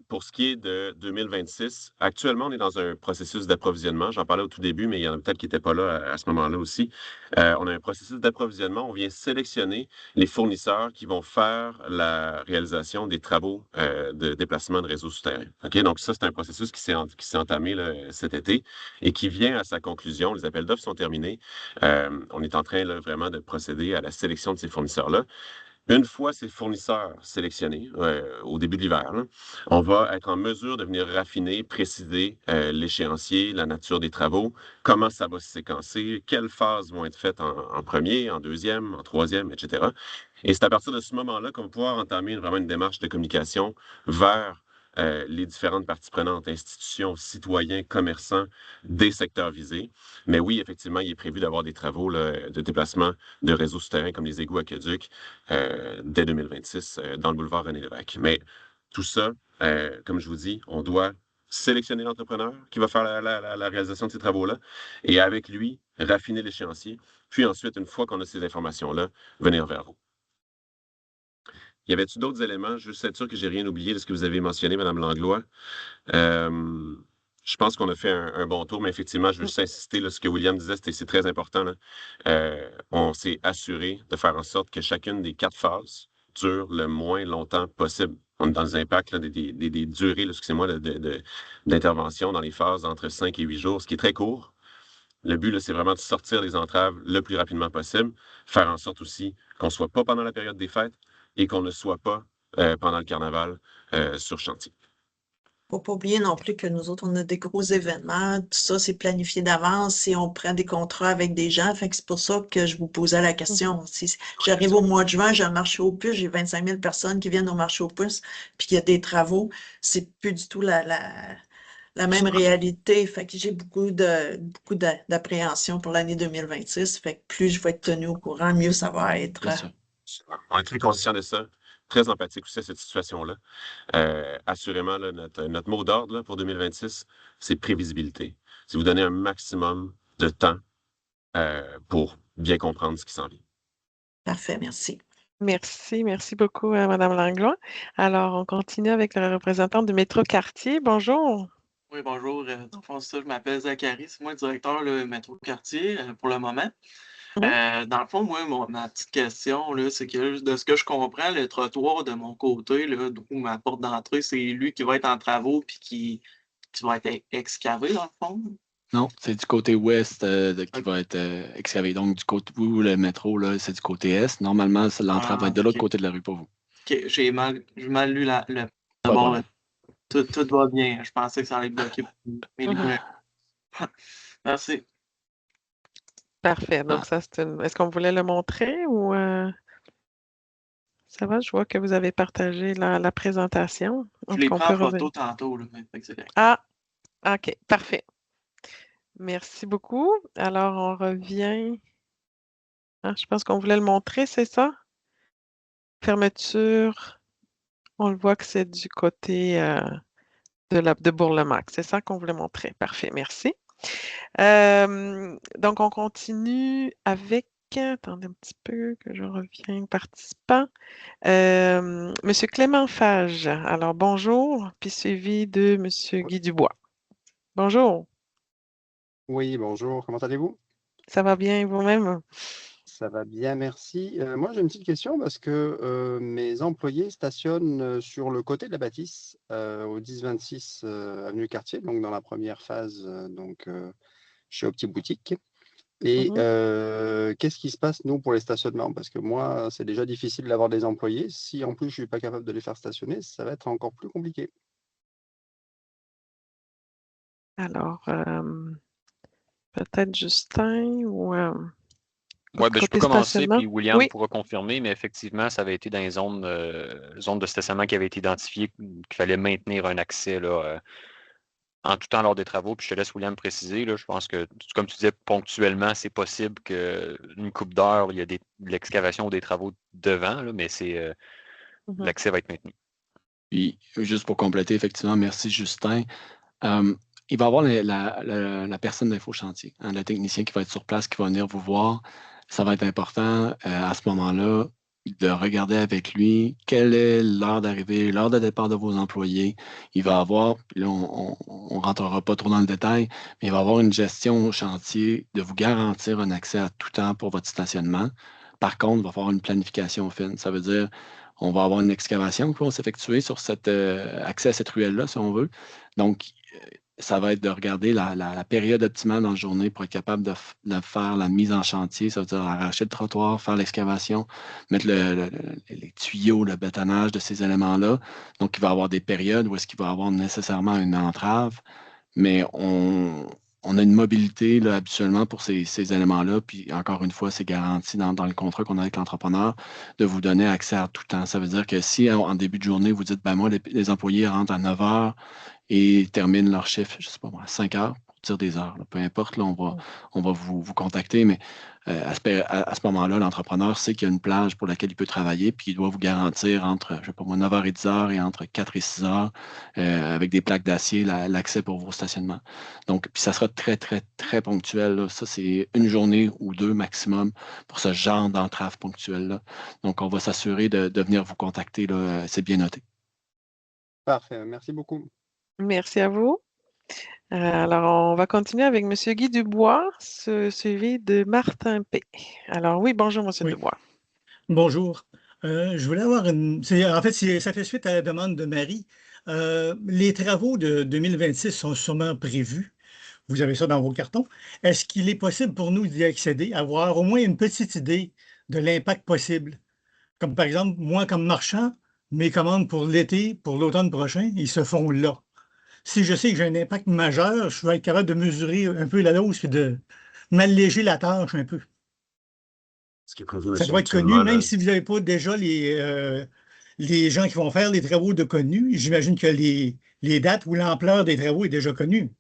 Pour ce qui est de 2026, actuellement, on est dans un processus d'approvisionnement. J'en parlais au tout début, mais il y en a peut-être qui n'étaient pas là à ce moment-là aussi. On a un processus d'approvisionnement. On vient sélectionner les fournisseurs qui vont faire la réalisation des travaux de déplacement de réseaux souterrains. OK? Donc, ça, c'est un processus qui s'est entamé là, cet été et qui vient à sa conclusion. Les appels d'offres sont terminés. On est en train là, vraiment de procéder à la sélection de ces fournisseurs-là. Une fois ces fournisseurs sélectionnés au début de l'hiver, là, on va être en mesure de venir raffiner, préciser l'échéancier, la nature des travaux, comment ça va se séquencer, quelles phases vont être faites en premier, en deuxième, en troisième, etc. Et c'est à partir de ce moment-là qu'on va pouvoir entamer vraiment une démarche de communication vers les différentes parties prenantes, institutions, citoyens, commerçants des secteurs visés. Mais oui, effectivement, il est prévu d'avoir des travaux là, de déplacement de réseaux souterrains comme les égouts aqueducs dès 2026 dans le boulevard René-Lévesque. Mais tout ça, comme je vous dis, on doit sélectionner l'entrepreneur qui va faire la réalisation de ces travaux-là et avec lui, raffiner l'échéancier. Puis ensuite, une fois qu'on a ces informations-là, venir vers vous. Y avait-il d'autres éléments? Juste être sûr que j'ai rien oublié de ce que vous avez mentionné, Mme Langlois. Je pense qu'on a fait un bon tour, mais effectivement, je veux juste insister, là, ce que William disait, c'est très important. Là. On s'est assuré de faire en sorte que chacune des 4 phases dure le moins longtemps possible. On est dans les impacts là, des durées, excusez-moi, d'intervention dans les phases entre 5 et 8 jours, ce qui est très court. Le but, là, c'est vraiment de sortir les entraves le plus rapidement possible, faire en sorte aussi qu'on ne soit pas pendant la période des fêtes et qu'on ne soit pas pendant le carnaval sur chantier. Faut pas oublier non plus que nous autres, on a des gros événements. Tout ça, c'est planifié d'avance et on prend des contrats avec des gens. Fait que c'est pour ça que je vous posais la question. Si j'arrive au mois de juin, j'ai un marché aux puces, j'ai 25 000 personnes qui viennent au marché aux puces, puis qu'il y a des travaux, c'est plus du tout la même réalité. Fait que j'ai beaucoup d'appréhension pour l'année 2026. Fait que plus je vais être tenue au courant, mieux ça va être. Bien sûr. On est très conscient de ça, très empathique aussi à cette situation-là. Assurément, là, notre mot d'ordre là, pour 2026, c'est prévisibilité. C'est vous donner un maximum de temps pour bien comprendre ce qui s'en vient. Parfait, merci. Merci beaucoup, Mme Langlois. Alors, on continue avec le représentant du métro Quartier. Bonjour. Oui, bonjour. Dans le fond, c'est ça, je m'appelle Zachary, c'est moi le directeur le métro Quartier pour le moment. Dans le fond, moi, ma petite question, là, c'est que de ce que je comprends, le trottoir de mon côté, là, d'où ma porte d'entrée, c'est lui qui va être en travaux puis qui va être excavé, dans le fond. Non, c'est du côté ouest qui va être excavé. Donc, du côté où le métro, là, c'est du côté est. Normalement, l'entrave va être de l'autre côté de la rue pour vous. OK, j'ai mal lu le... Pas Bon, bon. tout va bien. Je pensais que ça allait bloquer mes livres. Merci. Parfait. Donc, ça, c'est une... Est-ce qu'on voulait le montrer ou... Ça va, je vois que vous avez partagé la présentation. Je l'ai pris en photo tantôt. Là, Ah, OK, parfait. Merci beaucoup. Alors, on revient. Ah, je pense qu'on voulait le montrer, c'est ça? Fermeture. On le voit que c'est du côté de Bourlemaque. C'est ça qu'on voulait montrer. Parfait, merci. Donc, on continue avec... Attendez un petit peu que je reviens aux participants. Monsieur Clément Fage. Alors, bonjour, puis suivi de Monsieur Guy Dubois. Bonjour. Oui, bonjour. Comment allez-vous? Ça va bien vous-même? Ça va bien, merci. Moi, j'ai une petite question parce que mes employés stationnent sur le côté de la bâtisse, au 1026 avenue Cartier, donc dans la première phase, chez Opti Boutique. Et qu'est-ce qui se passe, nous, pour les stationnements? Parce que moi, c'est déjà difficile d'avoir des employés. Si en plus, je ne suis pas capable de les faire stationner, ça va être encore plus compliqué. Alors, peut-être Justin ou... Oui, je peux commencer, puis William oui. pourra confirmer, mais effectivement, ça avait été dans les zones de stationnement qui avaient été identifiées, qu'il fallait maintenir un accès là, en tout temps lors des travaux. Puis je te laisse, William, préciser. Là, je pense que, comme tu disais, ponctuellement, c'est possible qu'une couple d'heures, il y a de l'excavation ou des travaux devant, là, mais l'accès va être maintenu. Puis, juste pour compléter, effectivement, merci Justin. Il va y avoir la personne d'info-chantier, le technicien qui va être sur place, qui va venir vous voir. Ça va être important à ce moment-là. de regarder avec lui quelle est l'heure d'arrivée, l'heure de départ de vos employés. Il va avoir, puis là, on ne rentrera pas trop dans le détail, mais il va avoir une gestion au chantier de vous garantir un accès à tout temps pour votre stationnement. Par contre, il va falloir une planification fine. Ça veut dire on va avoir une excavation qui va s'effectuer sur cet accès à cette ruelle-là, si on veut. Donc, ça va être de regarder la période optimale dans la journée pour être capable de faire la mise en chantier, ça veut dire arracher le trottoir, faire l'excavation, mettre les tuyaux, le bétonnage de ces éléments-là. Donc, il va y avoir des périodes où est-ce qu'il va y avoir nécessairement une entrave, mais on a une mobilité là, habituellement pour ces éléments-là. Puis encore une fois, c'est garanti dans le contrat qu'on a avec l'entrepreneur de vous donner accès à tout temps. Ça veut dire que si en début de journée, vous dites, ben moi, les employés rentrent à 9 heures et terminent leur chiffre, je ne sais pas moi, à 5 heures, pour dire des heures, là, peu importe, là, on va vous contacter, mais à ce moment-là, l'entrepreneur sait qu'il y a une plage pour laquelle il peut travailler, puis il doit vous garantir entre, je ne sais pas moi, 9 heures et 10 heures et entre 4 et 6 heures, avec des plaques d'acier, l'accès pour vos stationnements. Donc, puis ça sera très, très, très ponctuel, là. Ça, c'est une journée ou deux maximum pour ce genre d'entrave ponctuelle-là. Donc, on va s'assurer de venir vous contacter, là, c'est bien noté. Parfait, merci beaucoup. Merci à vous. Alors, on va continuer avec M. Guy Dubois, suivi de Martin P. Alors, oui, bonjour, M. Oui. Dubois. Bonjour. Je voulais avoir ça fait suite à la demande de Marie. Les travaux de 2026 sont sûrement prévus. Vous avez ça dans vos cartons. Est-ce qu'il est possible pour nous d'y accéder, avoir au moins une petite idée de l'impact possible? Comme par exemple, moi, comme marchand, mes commandes pour l'été, pour l'automne prochain, ils se font là. Si je sais que j'ai un impact majeur, je vais être capable de mesurer un peu la dose et de m'alléger la tâche un peu. Ce qui est prévu, Ça monsieur, doit être connu, actuellement, même là, si vous n'avez pas déjà les gens qui vont faire les travaux de connus. J'imagine que les dates ou l'ampleur des travaux est déjà connue.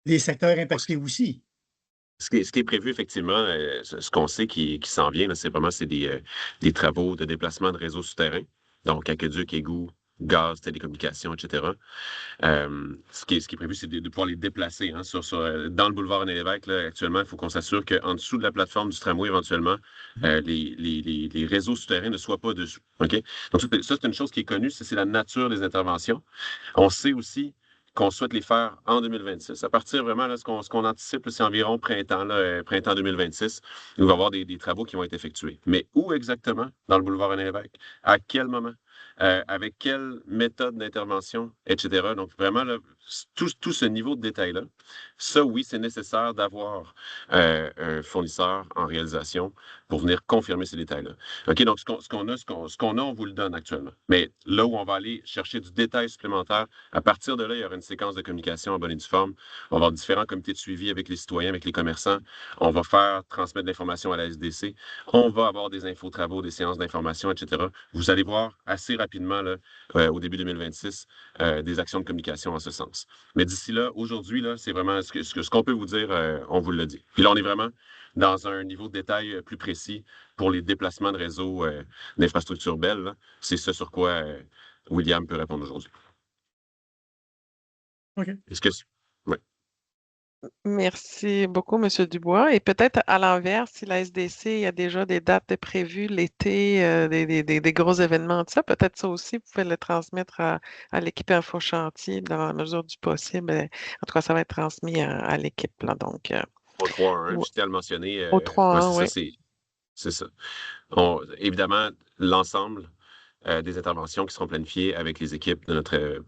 Les secteurs impactés aussi. ce qui est prévu, effectivement, ce qu'on sait qui s'en vient, là, c'est des travaux de déplacement de réseaux souterrains, donc aqueduc, égout, gaz, télécommunications, etc. Ce qui est prévu, c'est de pouvoir les déplacer hein, dans le boulevard René Lévesque. Là, actuellement, il faut qu'on s'assure qu'en dessous de la plateforme du tramway, éventuellement, les réseaux souterrains ne soient pas dessus. OK? Donc, ça, c'est une chose qui est connue, c'est la nature des interventions. On sait aussi qu'on souhaite les faire en 2026. À partir vraiment, là, ce qu'on anticipe, c'est environ printemps 2026, où il va y avoir des travaux qui vont être effectués. Mais où exactement dans le boulevard René Lévesque? À quel moment? Avec quelle méthode d'intervention, etc. Donc, vraiment, là, tout ce niveau de détail-là, ça, oui, c'est nécessaire d'avoir un fournisseur en réalisation pour venir confirmer ces détails-là. OK, donc, ce qu'on a, on vous le donne actuellement. Mais là où on va aller chercher du détail supplémentaire, à partir de là, il y aura une séquence de communication en bonne et due forme. On va avoir différents comités de suivi avec les citoyens, avec les commerçants. On va faire transmettre de l'information à la SDC. On va avoir des infos-travaux, des séances d'information, etc. Vous allez voir assez rapidement, là, au début 2026, des actions de communication en ce sens. Mais d'ici là, aujourd'hui, là, c'est vraiment ce qu'on peut vous dire, on vous le dit. Puis là, on est vraiment dans un niveau de détail plus précis pour les déplacements de réseaux d'infrastructures belles. C'est ce sur quoi William peut répondre aujourd'hui. OK. Est-ce que... Oui. Merci beaucoup, M. Dubois. Et peut-être à l'inverse, si la SDC a déjà des dates de prévues l'été, des gros événements, tout ça, peut-être ça aussi, vous pouvez le transmettre à l'équipe Info Chantier dans la mesure du possible. En tout cas, ça va être transmis à l'équipe. Là, donc, Au 3-1, je tiens à le mentionner. au 3-1, ouais, oui. c'est ça. Évidemment, l'ensemble des interventions qui seront planifiées avec les équipes de notre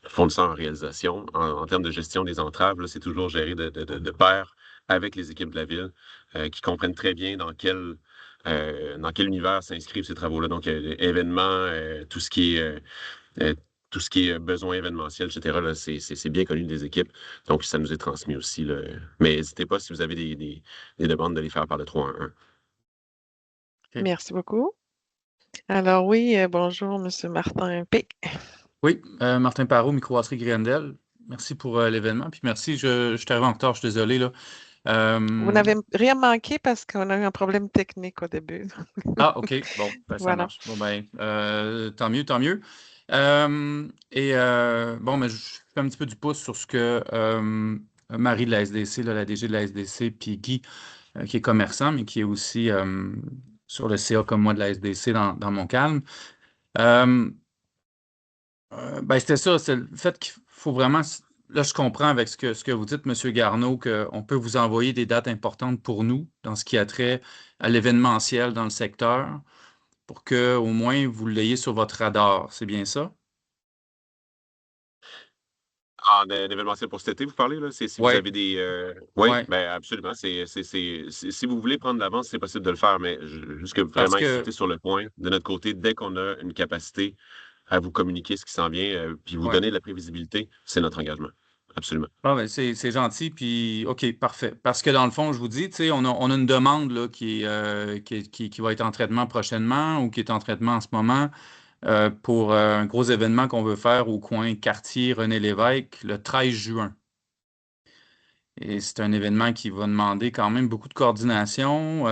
fournisseur en réalisation, en termes de gestion des entraves, c'est toujours géré de pair avec les équipes de la ville qui comprennent très bien dans quel univers s'inscrivent ces travaux-là. Donc, événements, tout ce qui est besoin événementiel, etc., là, c'est bien connu des équipes. Donc, ça nous est transmis aussi. Là. Mais n'hésitez pas, si vous avez des demandes, de les faire par le 3-1-1. Okay. Merci beaucoup. Alors oui, bonjour, M. Martin P. Oui, Martin Parot, microbrasserie Grendel. Merci pour l'événement. Puis merci, je suis arrivé en retard, je suis désolé. Là. Vous n'avez rien manqué parce qu'on a eu un problème technique au début. Ah, OK. Bon, ben, ça Voilà. marche. Bon, ben, tant mieux, tant mieux. Bon, mais je fais un petit peu du pouce sur ce que Marie de la SDC, là, la DG de la SDC, puis Guy, qui est commerçant, mais qui est aussi sur le CA comme moi de la SDC dans Montcalm. C'était ça, c'est le fait qu'il faut vraiment. Là, je comprends avec ce que vous dites, M. Garneau, qu'on peut vous envoyer des dates importantes pour nous dans ce qui a trait à l'événementiel dans le secteur pour qu'au moins vous l'ayez sur votre radar. C'est bien ça? En événementiel pour cet été, vous parlez, là? Si vous Ouais. avez des. Oui, Ouais. ben absolument. Si vous voulez prendre l'avance, c'est possible de le faire, mais juste que vraiment insister sur le point, de notre côté, dès qu'on a une capacité à vous communiquer ce qui s'en vient, puis vous donner de la prévisibilité, c'est notre engagement. Absolument. C'est gentil, puis OK, parfait. Parce que dans le fond, je vous dis, on a une demande là, qui va être en traitement prochainement ou qui est en traitement en ce moment pour un gros événement qu'on veut faire au coin quartier René Lévesque le 13 juin. Et c'est un événement qui va demander quand même beaucoup de coordination,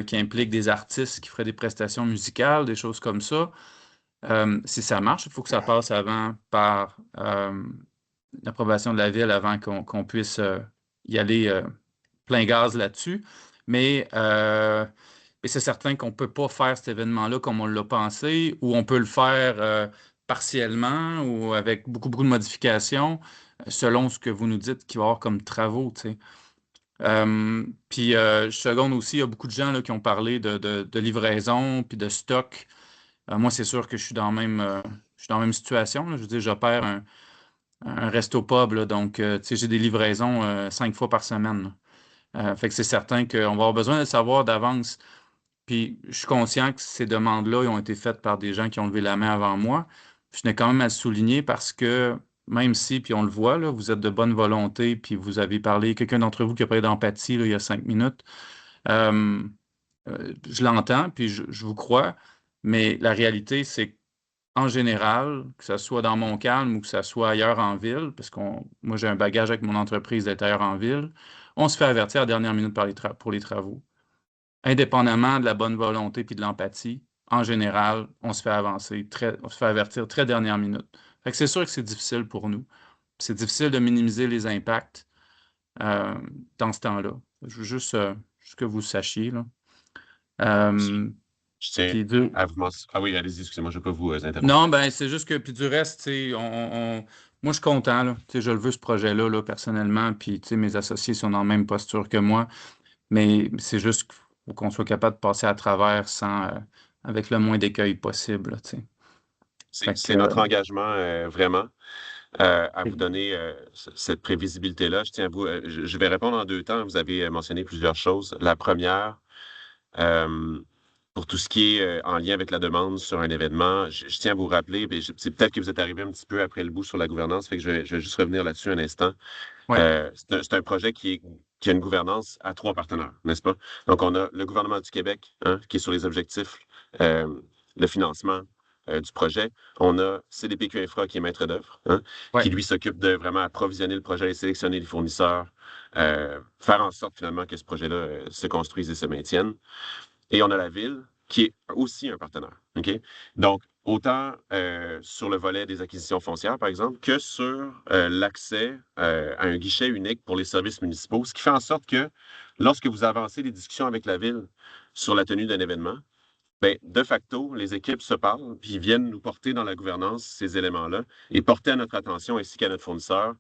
qui implique des artistes qui feraient des prestations musicales, des choses comme ça. Si ça marche, il faut que ça passe avant par l'approbation de la ville avant qu'on puisse y aller plein gaz là-dessus. Mais c'est certain qu'on ne peut pas faire cet événement-là comme on l'a pensé, ou on peut le faire partiellement ou avec beaucoup, beaucoup de modifications, selon ce que vous nous dites qu'il va y avoir comme travaux, tu sais. Puis, je seconde aussi, il y a beaucoup de gens là, qui ont parlé de livraison puis de stock. Moi, c'est sûr que je suis dans la même situation, là. Je veux dire, j'opère un resto-pub, là, donc j'ai des livraisons 5 fois par semaine. Fait que c'est certain qu'on va avoir besoin de le savoir d'avance. Puis je suis conscient que ces demandes-là ont été faites par des gens qui ont levé la main avant moi. Je tenais quand même à le souligner parce que même si, puis on le voit, là, vous êtes de bonne volonté, puis vous avez parlé, quelqu'un d'entre vous qui a parlé d'empathie il y a 5 minutes, je l'entends, puis je vous crois, mais la réalité, c'est qu'en général, que ce soit dans Montcalm ou que ce soit ailleurs en ville, parce que moi j'ai un bagage avec mon entreprise d'être ailleurs en ville, on se fait avertir à la dernière minute pour les travaux. Indépendamment de la bonne volonté puis de l'empathie, en général, on se fait on se fait avertir très dernière minute. Fait que c'est sûr que c'est difficile pour nous. C'est difficile de minimiser les impacts dans ce temps-là. Je veux juste que vous le sachiez, là. Je tiens à vous mentionner. Ah oui, allez-y, excusez-moi, je ne vais pas vous interrompre. Non, c'est juste que, puis du reste, moi, je suis content, là. Je le veux, ce projet-là, là, personnellement, puis mes associés sont dans la même posture que moi, mais c'est juste qu'il faut qu'on soit capable de passer à travers avec le moins d'écueil possible, là, c'est notre engagement, vraiment, à vous donner cette prévisibilité-là. Je tiens à vous. Je vais répondre en 2 temps. Vous avez mentionné plusieurs choses. La première, pour tout ce qui est en lien avec la demande sur un événement, je tiens à vous rappeler, c'est peut-être que vous êtes arrivé un petit peu après le bout sur la gouvernance, fait que je vais juste revenir là-dessus un instant. Ouais. C'est un projet qui a une gouvernance à 3 partenaires, n'est-ce pas? Donc, on a le gouvernement du Québec, qui est sur les objectifs, le financement du projet. On a CDPQ Infra, qui est maître d'œuvre, qui lui s'occupe de vraiment approvisionner le projet, sélectionner les fournisseurs, faire en sorte finalement que ce projet-là se construise et se maintienne. Et on a la ville, qui est aussi un partenaire. OK? Donc, autant sur le volet des acquisitions foncières, par exemple, que sur l'accès à un guichet unique pour les services municipaux, ce qui fait en sorte que lorsque vous avancez des discussions avec la ville sur la tenue d'un événement, bien, de facto, les équipes se parlent, puis viennent nous porter dans la gouvernance ces éléments-là et porter à notre attention ainsi qu'à notre fournisseur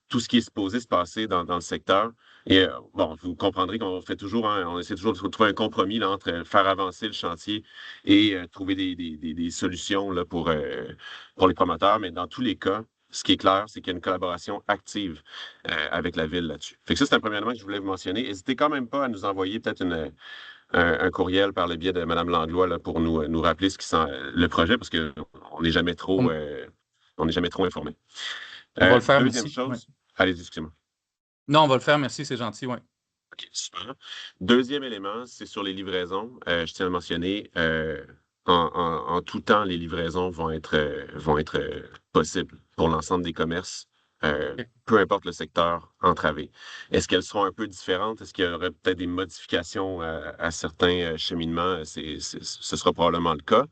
tout ce qui est supposé se passer dans le secteur. Et vous comprendrez qu'on fait toujours, on essaie toujours de trouver un compromis là, entre faire avancer le chantier et trouver des solutions là, pour les promoteurs. Mais dans tous les cas, ce qui est clair, c'est qu'il y a une collaboration active avec la ville là-dessus. Fait que ça, c'est un premier élément que je voulais vous mentionner. N'hésitez quand même pas à nous envoyer peut-être un courriel par le biais de Mme Langlois là, pour nous rappeler ce qui sent le projet, parce qu'on n'est jamais trop informé. On va le faire, deuxième merci. chose. Ouais. Allez-y, excusez-moi. Non, on va le faire, merci, c'est gentil, oui. OK, super. Deuxième élément, c'est sur les livraisons. Je tiens à le mentionner, en tout temps, les livraisons vont être possibles pour l'ensemble des commerces, peu importe le secteur entravé. Est-ce qu'elles seront un peu différentes? Est-ce qu'il y aurait peut-être des modifications à certains cheminements? Ce sera probablement le cas.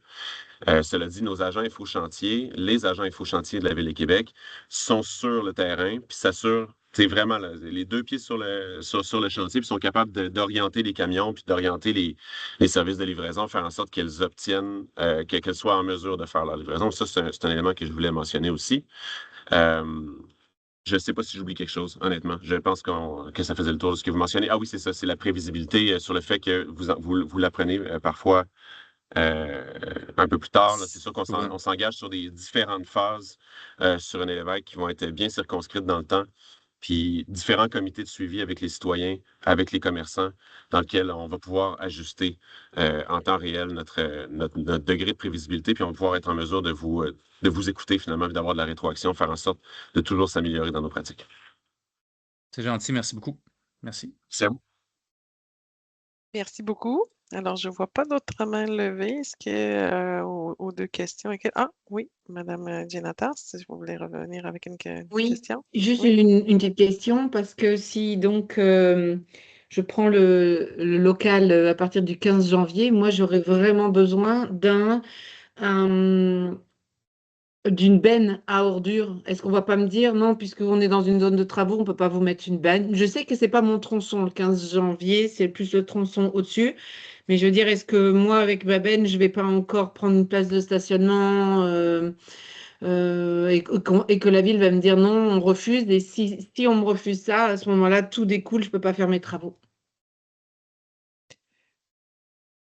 Cela dit, nos agents InfoChantier, les agents InfoChantier de la Ville de Québec sont sur le terrain puis s'assurent C'est vraiment là, les deux pieds sur le chantier, puis sont capables d'orienter les camions, puis d'orienter les services de livraison, faire en sorte qu'elles obtiennent, qu'elles soient en mesure de faire leur livraison. Ça, c'est un élément que je voulais mentionner aussi. Je ne sais pas si j'oublie quelque chose, honnêtement. Je pense que ça faisait le tour de ce que vous mentionnez. Ah oui, c'est ça, c'est la prévisibilité sur le fait que vous l'apprenez parfois un peu plus tard. C'est sûr qu'on s'engage sur des différentes phases sur un René Lévesque qui vont être bien circonscrites dans le temps, puis différents comités de suivi avec les citoyens, avec les commerçants, dans lesquels on va pouvoir ajuster en temps réel notre degré de prévisibilité, puis on va pouvoir être en mesure de vous écouter finalement, puis d'avoir de la rétroaction, faire en sorte de toujours s'améliorer dans nos pratiques. C'est gentil, merci beaucoup. Merci. C'est à vous. Merci beaucoup. Alors, je ne vois pas d'autres mains levées. Est-ce que aux deux questions? Ah, oui, Madame Giannatas, si vous voulez revenir avec une Oui, question. juste Oui. une petite question, parce que si donc je prends le local à partir du 15 janvier, moi j'aurais vraiment besoin d'une benne à ordures. Est-ce qu'on va pas me dire non, puisqu'on est dans une zone de travaux, on peut pas vous mettre une benne? Je sais que c'est pas mon tronçon le 15 janvier, c'est plus le tronçon au-dessus. Mais je veux dire, est-ce que moi, avec ma benne, je vais pas encore prendre une place de stationnement et que la ville va me dire non, on refuse. Et si on me refuse ça, à ce moment-là, tout découle, je peux pas faire mes travaux.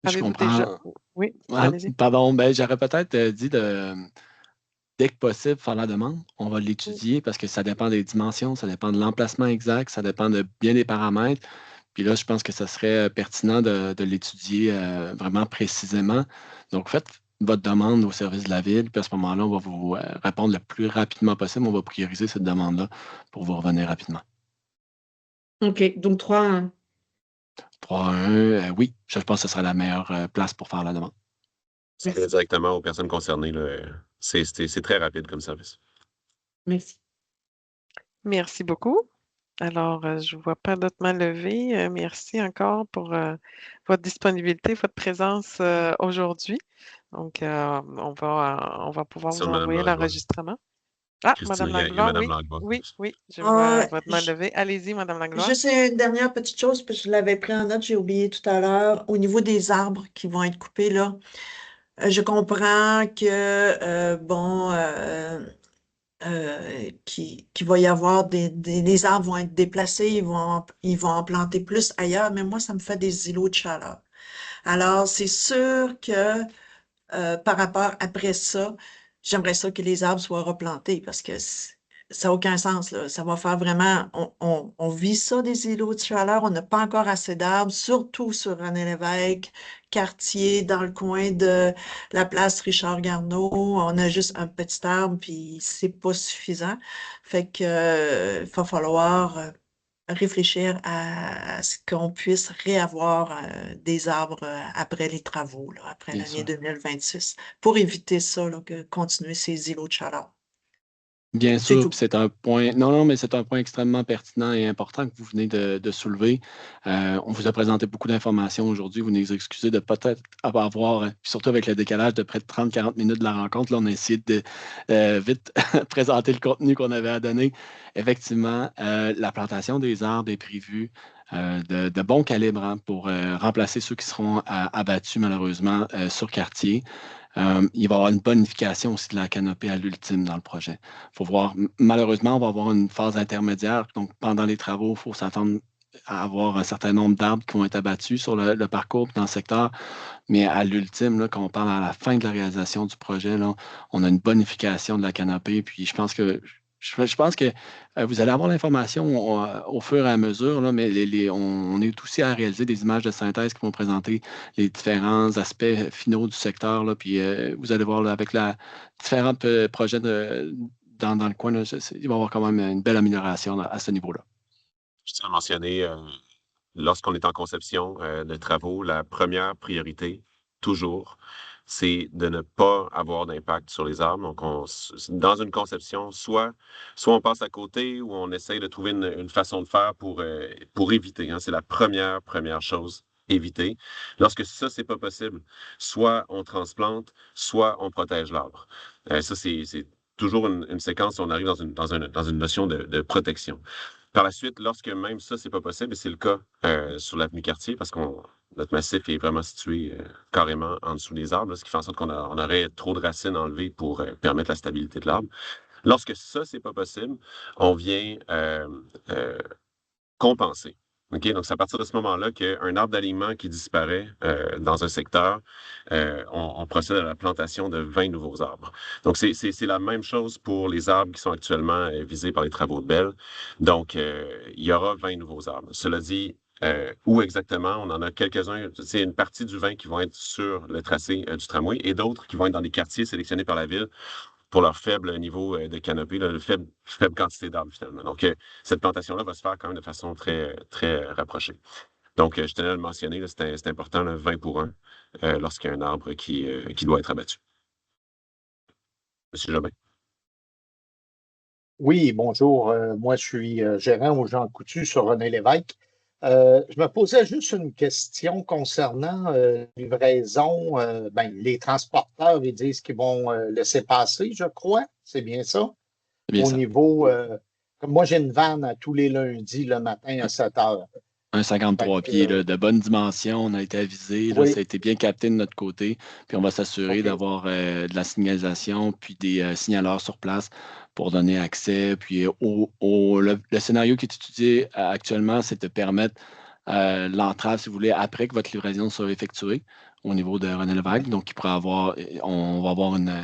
Je Avez-vous comprends. déjà... Oui, Ah, allez-y. pardon, j'aurais peut-être dit dès que possible, faire la demande. On va l'étudier parce que ça dépend des dimensions, ça dépend de l'emplacement exact, ça dépend de bien des paramètres. Puis là, je pense que ça serait pertinent de l'étudier vraiment précisément. Donc, faites votre demande au service de la ville, puis à ce moment-là, on va vous répondre le plus rapidement possible. On va prioriser cette demande-là pour vous revenir rapidement. OK, donc 3-1. 3-1, oui, je pense que ce sera la meilleure place pour faire la demande. Ça va directement aux personnes concernées. C'est très rapide comme service. Merci. Merci beaucoup. Alors, je ne vois pas d'autres mains levées. Merci encore pour votre disponibilité, votre présence aujourd'hui. Donc, on va pouvoir vous envoyer l'enregistrement. Ah, Madame Langlois, oui. Oui, oui, je vois votre main levée. Allez-y, Madame Langlois. Juste une dernière petite chose, parce que je l'avais pris en note, j'ai oublié tout à l'heure. Au niveau des arbres qui vont être coupés, là, je comprends que, qu'il va y avoir les arbres vont être déplacés, ils vont en planter plus ailleurs, mais moi, ça me fait des îlots de chaleur. Alors, c'est sûr que par rapport après ça, j'aimerais ça que les arbres soient replantés parce que ça n'a aucun sens, là. Ça va faire vraiment, on vit ça des îlots de chaleur, on n'a pas encore assez d'arbres, surtout sur René Lévesque, quartier, dans le coin de la place Richard Garneau, on a juste un petit arbre, puis c'est pas suffisant. Fait que, il va falloir réfléchir à ce qu'on puisse réavoir des arbres après les travaux, là, après Bien l'année sûr. 2026, pour éviter ça, là, que continuer ces îlots de chaleur. Bien C'est sûr, tout. puis c'est un point. Non, mais c'est un point extrêmement pertinent et important que vous venez de soulever. On vous a présenté beaucoup d'informations aujourd'hui. Vous nous excusez de peut-être avoir, surtout avec le décalage de près de 30-40 minutes de la rencontre, là, on a essayé de vite présenter le contenu qu'on avait à donner. Effectivement, la plantation des arbres est prévue de bon calibre hein, pour remplacer ceux qui seront abattus malheureusement sur quartier. Il va y avoir une bonification aussi de la canopée à l'ultime dans le projet. Il faut voir, malheureusement, on va avoir une phase intermédiaire. Donc, pendant les travaux, il faut s'attendre à avoir un certain nombre d'arbres qui vont être abattus sur le parcours dans le secteur. Mais à l'ultime, là, quand on parle à la fin de la réalisation du projet, là, on a une bonification de la canopée. Puis je pense que vous allez avoir l'information au fur et à mesure, là, mais on est aussi à réaliser des images de synthèse qui vont présenter les différents aspects finaux du secteur. Là, puis vous allez voir là, avec différents projets dans le coin, là, il va y avoir quand même une belle amélioration là, à ce niveau-là. Je tiens à mentionner, lorsqu'on est en conception de travaux, la première priorité, toujours, c'est de ne pas avoir d'impact sur les arbres. Donc, dans une conception, soit on passe à côté ou on essaye de trouver une façon de faire pour éviter. Hein. C'est la première chose, éviter. Lorsque ça, c'est pas possible, soit on transplante, soit on protège l'arbre. Ça, c'est toujours une séquence où on arrive dans une notion de protection. Par la suite, lorsque même ça, c'est pas possible, et c'est le cas sur l'avenue Cartier, parce que notre massif est vraiment situé carrément en dessous des arbres, là, ce qui fait en sorte qu'on aurait trop de racines enlevées pour permettre la stabilité de l'arbre. Lorsque ça, c'est pas possible, on vient compenser. Okay? Donc, c'est à partir de ce moment-là qu'un arbre d'alignement qui disparaît dans un secteur, on procède à la plantation de 20 nouveaux arbres. Donc, c'est la même chose pour les arbres qui sont actuellement visés par les travaux de Bell. Donc, il y aura 20 nouveaux arbres. Cela dit, où exactement? On en a quelques-uns. C'est une partie du 20 qui vont être sur le tracé du tramway et d'autres qui vont être dans des quartiers sélectionnés par la ville pour leur faible niveau de canopée, là, faible quantité d'arbres finalement. Donc, cette plantation-là va se faire quand même de façon très, très rapprochée. Donc, je tenais à le mentionner, c'est important, là, 20 pour 1, lorsqu'il y a un arbre qui doit être abattu. Monsieur Jobin. Oui, bonjour. Moi, je suis gérant au Jean Coutu sur René Lévesque. Je me posais juste une question concernant livraison. Les transporteurs, ils disent qu'ils vont laisser passer, je crois. C'est bien ça? C'est bien Au ça. niveau, comme moi, j'ai une vanne à tous les lundis le matin à 7 heures. Un 53 pieds là, de bonne dimension, on a été avisé, là, Oui. ça a été bien capté de notre côté, puis on va s'assurer OK. d'avoir de la signalisation, puis des signaleurs sur place pour donner accès. Puis le scénario qui est étudié actuellement, c'est de permettre l'entrave, si vous voulez, après que votre livraison soit effectuée au niveau de René Lévesque. Donc, on va avoir une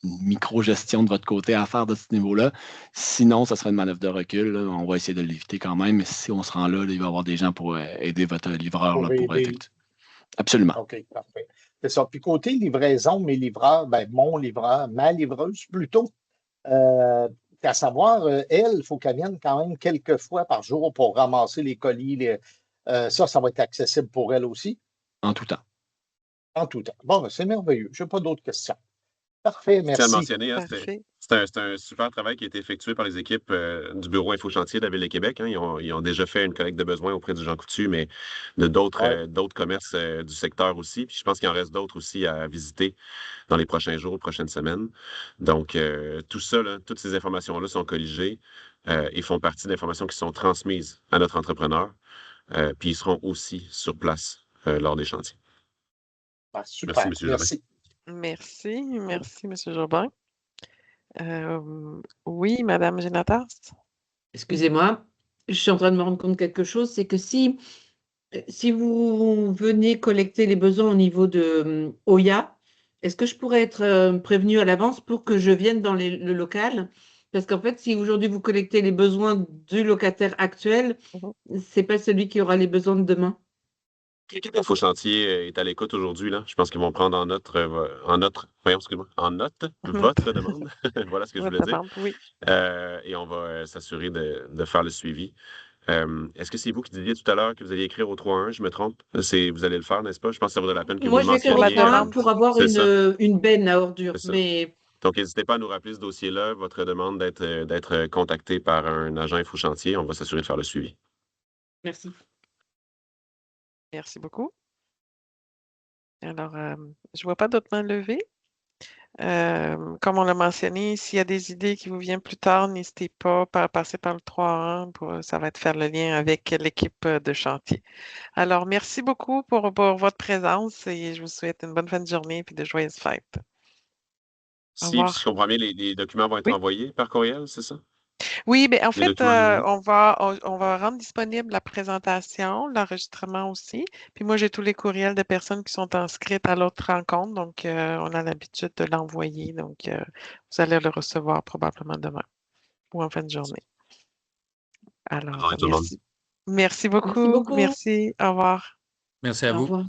micro-gestion de votre côté à faire de ce niveau-là. Sinon, ça serait une manœuvre de recul, là. On va essayer de l'éviter quand même, mais si on se rend là, il va y avoir des gens pour aider votre livreur là, pour effectuer. Absolument. OK, parfait. C'est ça. Puis côté livraison, mes livreurs, mon livreur, ma livreuse plutôt, à savoir, elle, il faut qu'elle vienne quand même quelques fois par jour pour ramasser les colis. Ça va être accessible pour elle aussi. En tout temps. En tout temps. Bon, c'est merveilleux. Je n'ai pas d'autres questions. Parfait, merci. Je tiens à le mentionner, hein, c'est un super travail qui a été effectué par les équipes du bureau InfoChantier de la Ville de Québec. Hein. Ils ont déjà fait une collecte de besoins auprès du Jean Coutu, mais de d'autres commerces du secteur aussi. Puis je pense qu'il en reste d'autres aussi à visiter dans les prochains jours, prochaines semaines. Donc, tout ça, là, toutes ces informations-là sont colligées et font partie d'informations qui sont transmises à notre entrepreneur. Puis ils seront aussi sur place lors des chantiers. Super, merci, M. Jobin. Merci, M. Jobin. Oui, Mme Génatas? Excusez-moi, je suis en train de me rendre compte de quelque chose, c'est que si vous venez collecter les besoins au niveau de Oya, est-ce que je pourrais être prévenue à l'avance pour que je vienne dans le local? Parce qu'en fait, si aujourd'hui vous collectez les besoins du locataire actuel, c'est pas celui qui aura les besoins de demain. L'équipe InfoChantier est à l'écoute aujourd'hui. Je pense qu'ils vont prendre en note votre demande. Voilà ce que je voulais dire. Oui. Et on va s'assurer de faire le suivi. Est-ce que c'est vous qui disiez tout à l'heure que vous alliez écrire au 3-1, je me trompe? Vous allez le faire, n'est-ce pas? Je pense que ça vaudrait la peine que Moi, vous le je vais faire la mentionniez. demande pour avoir une benne à ordures. Mais... Donc, n'hésitez pas à nous rappeler ce dossier-là, votre demande d'être contacté par un agent InfoChantier. On va s'assurer de faire le suivi. Merci. Merci beaucoup. Alors, je ne vois pas d'autres mains levées. Comme on l'a mentionné, s'il y a des idées qui vous viennent plus tard, n'hésitez pas à passer par le 3-1. Ça va être faire le lien avec l'équipe de chantier. Alors, merci beaucoup pour votre présence et je vous souhaite une bonne fin de journée et de joyeuses fêtes. Si je comprends bien, les documents vont être envoyés par courriel, c'est ça? Oui, en fait, on va rendre disponible la présentation, l'enregistrement aussi. Puis moi, j'ai tous les courriels de personnes qui sont inscrites à l'autre rencontre. Donc, on a l'habitude de l'envoyer. Donc, vous allez le recevoir probablement demain ou en fin de journée. Alors, merci beaucoup. Merci. Au revoir. Merci à vous. Au revoir.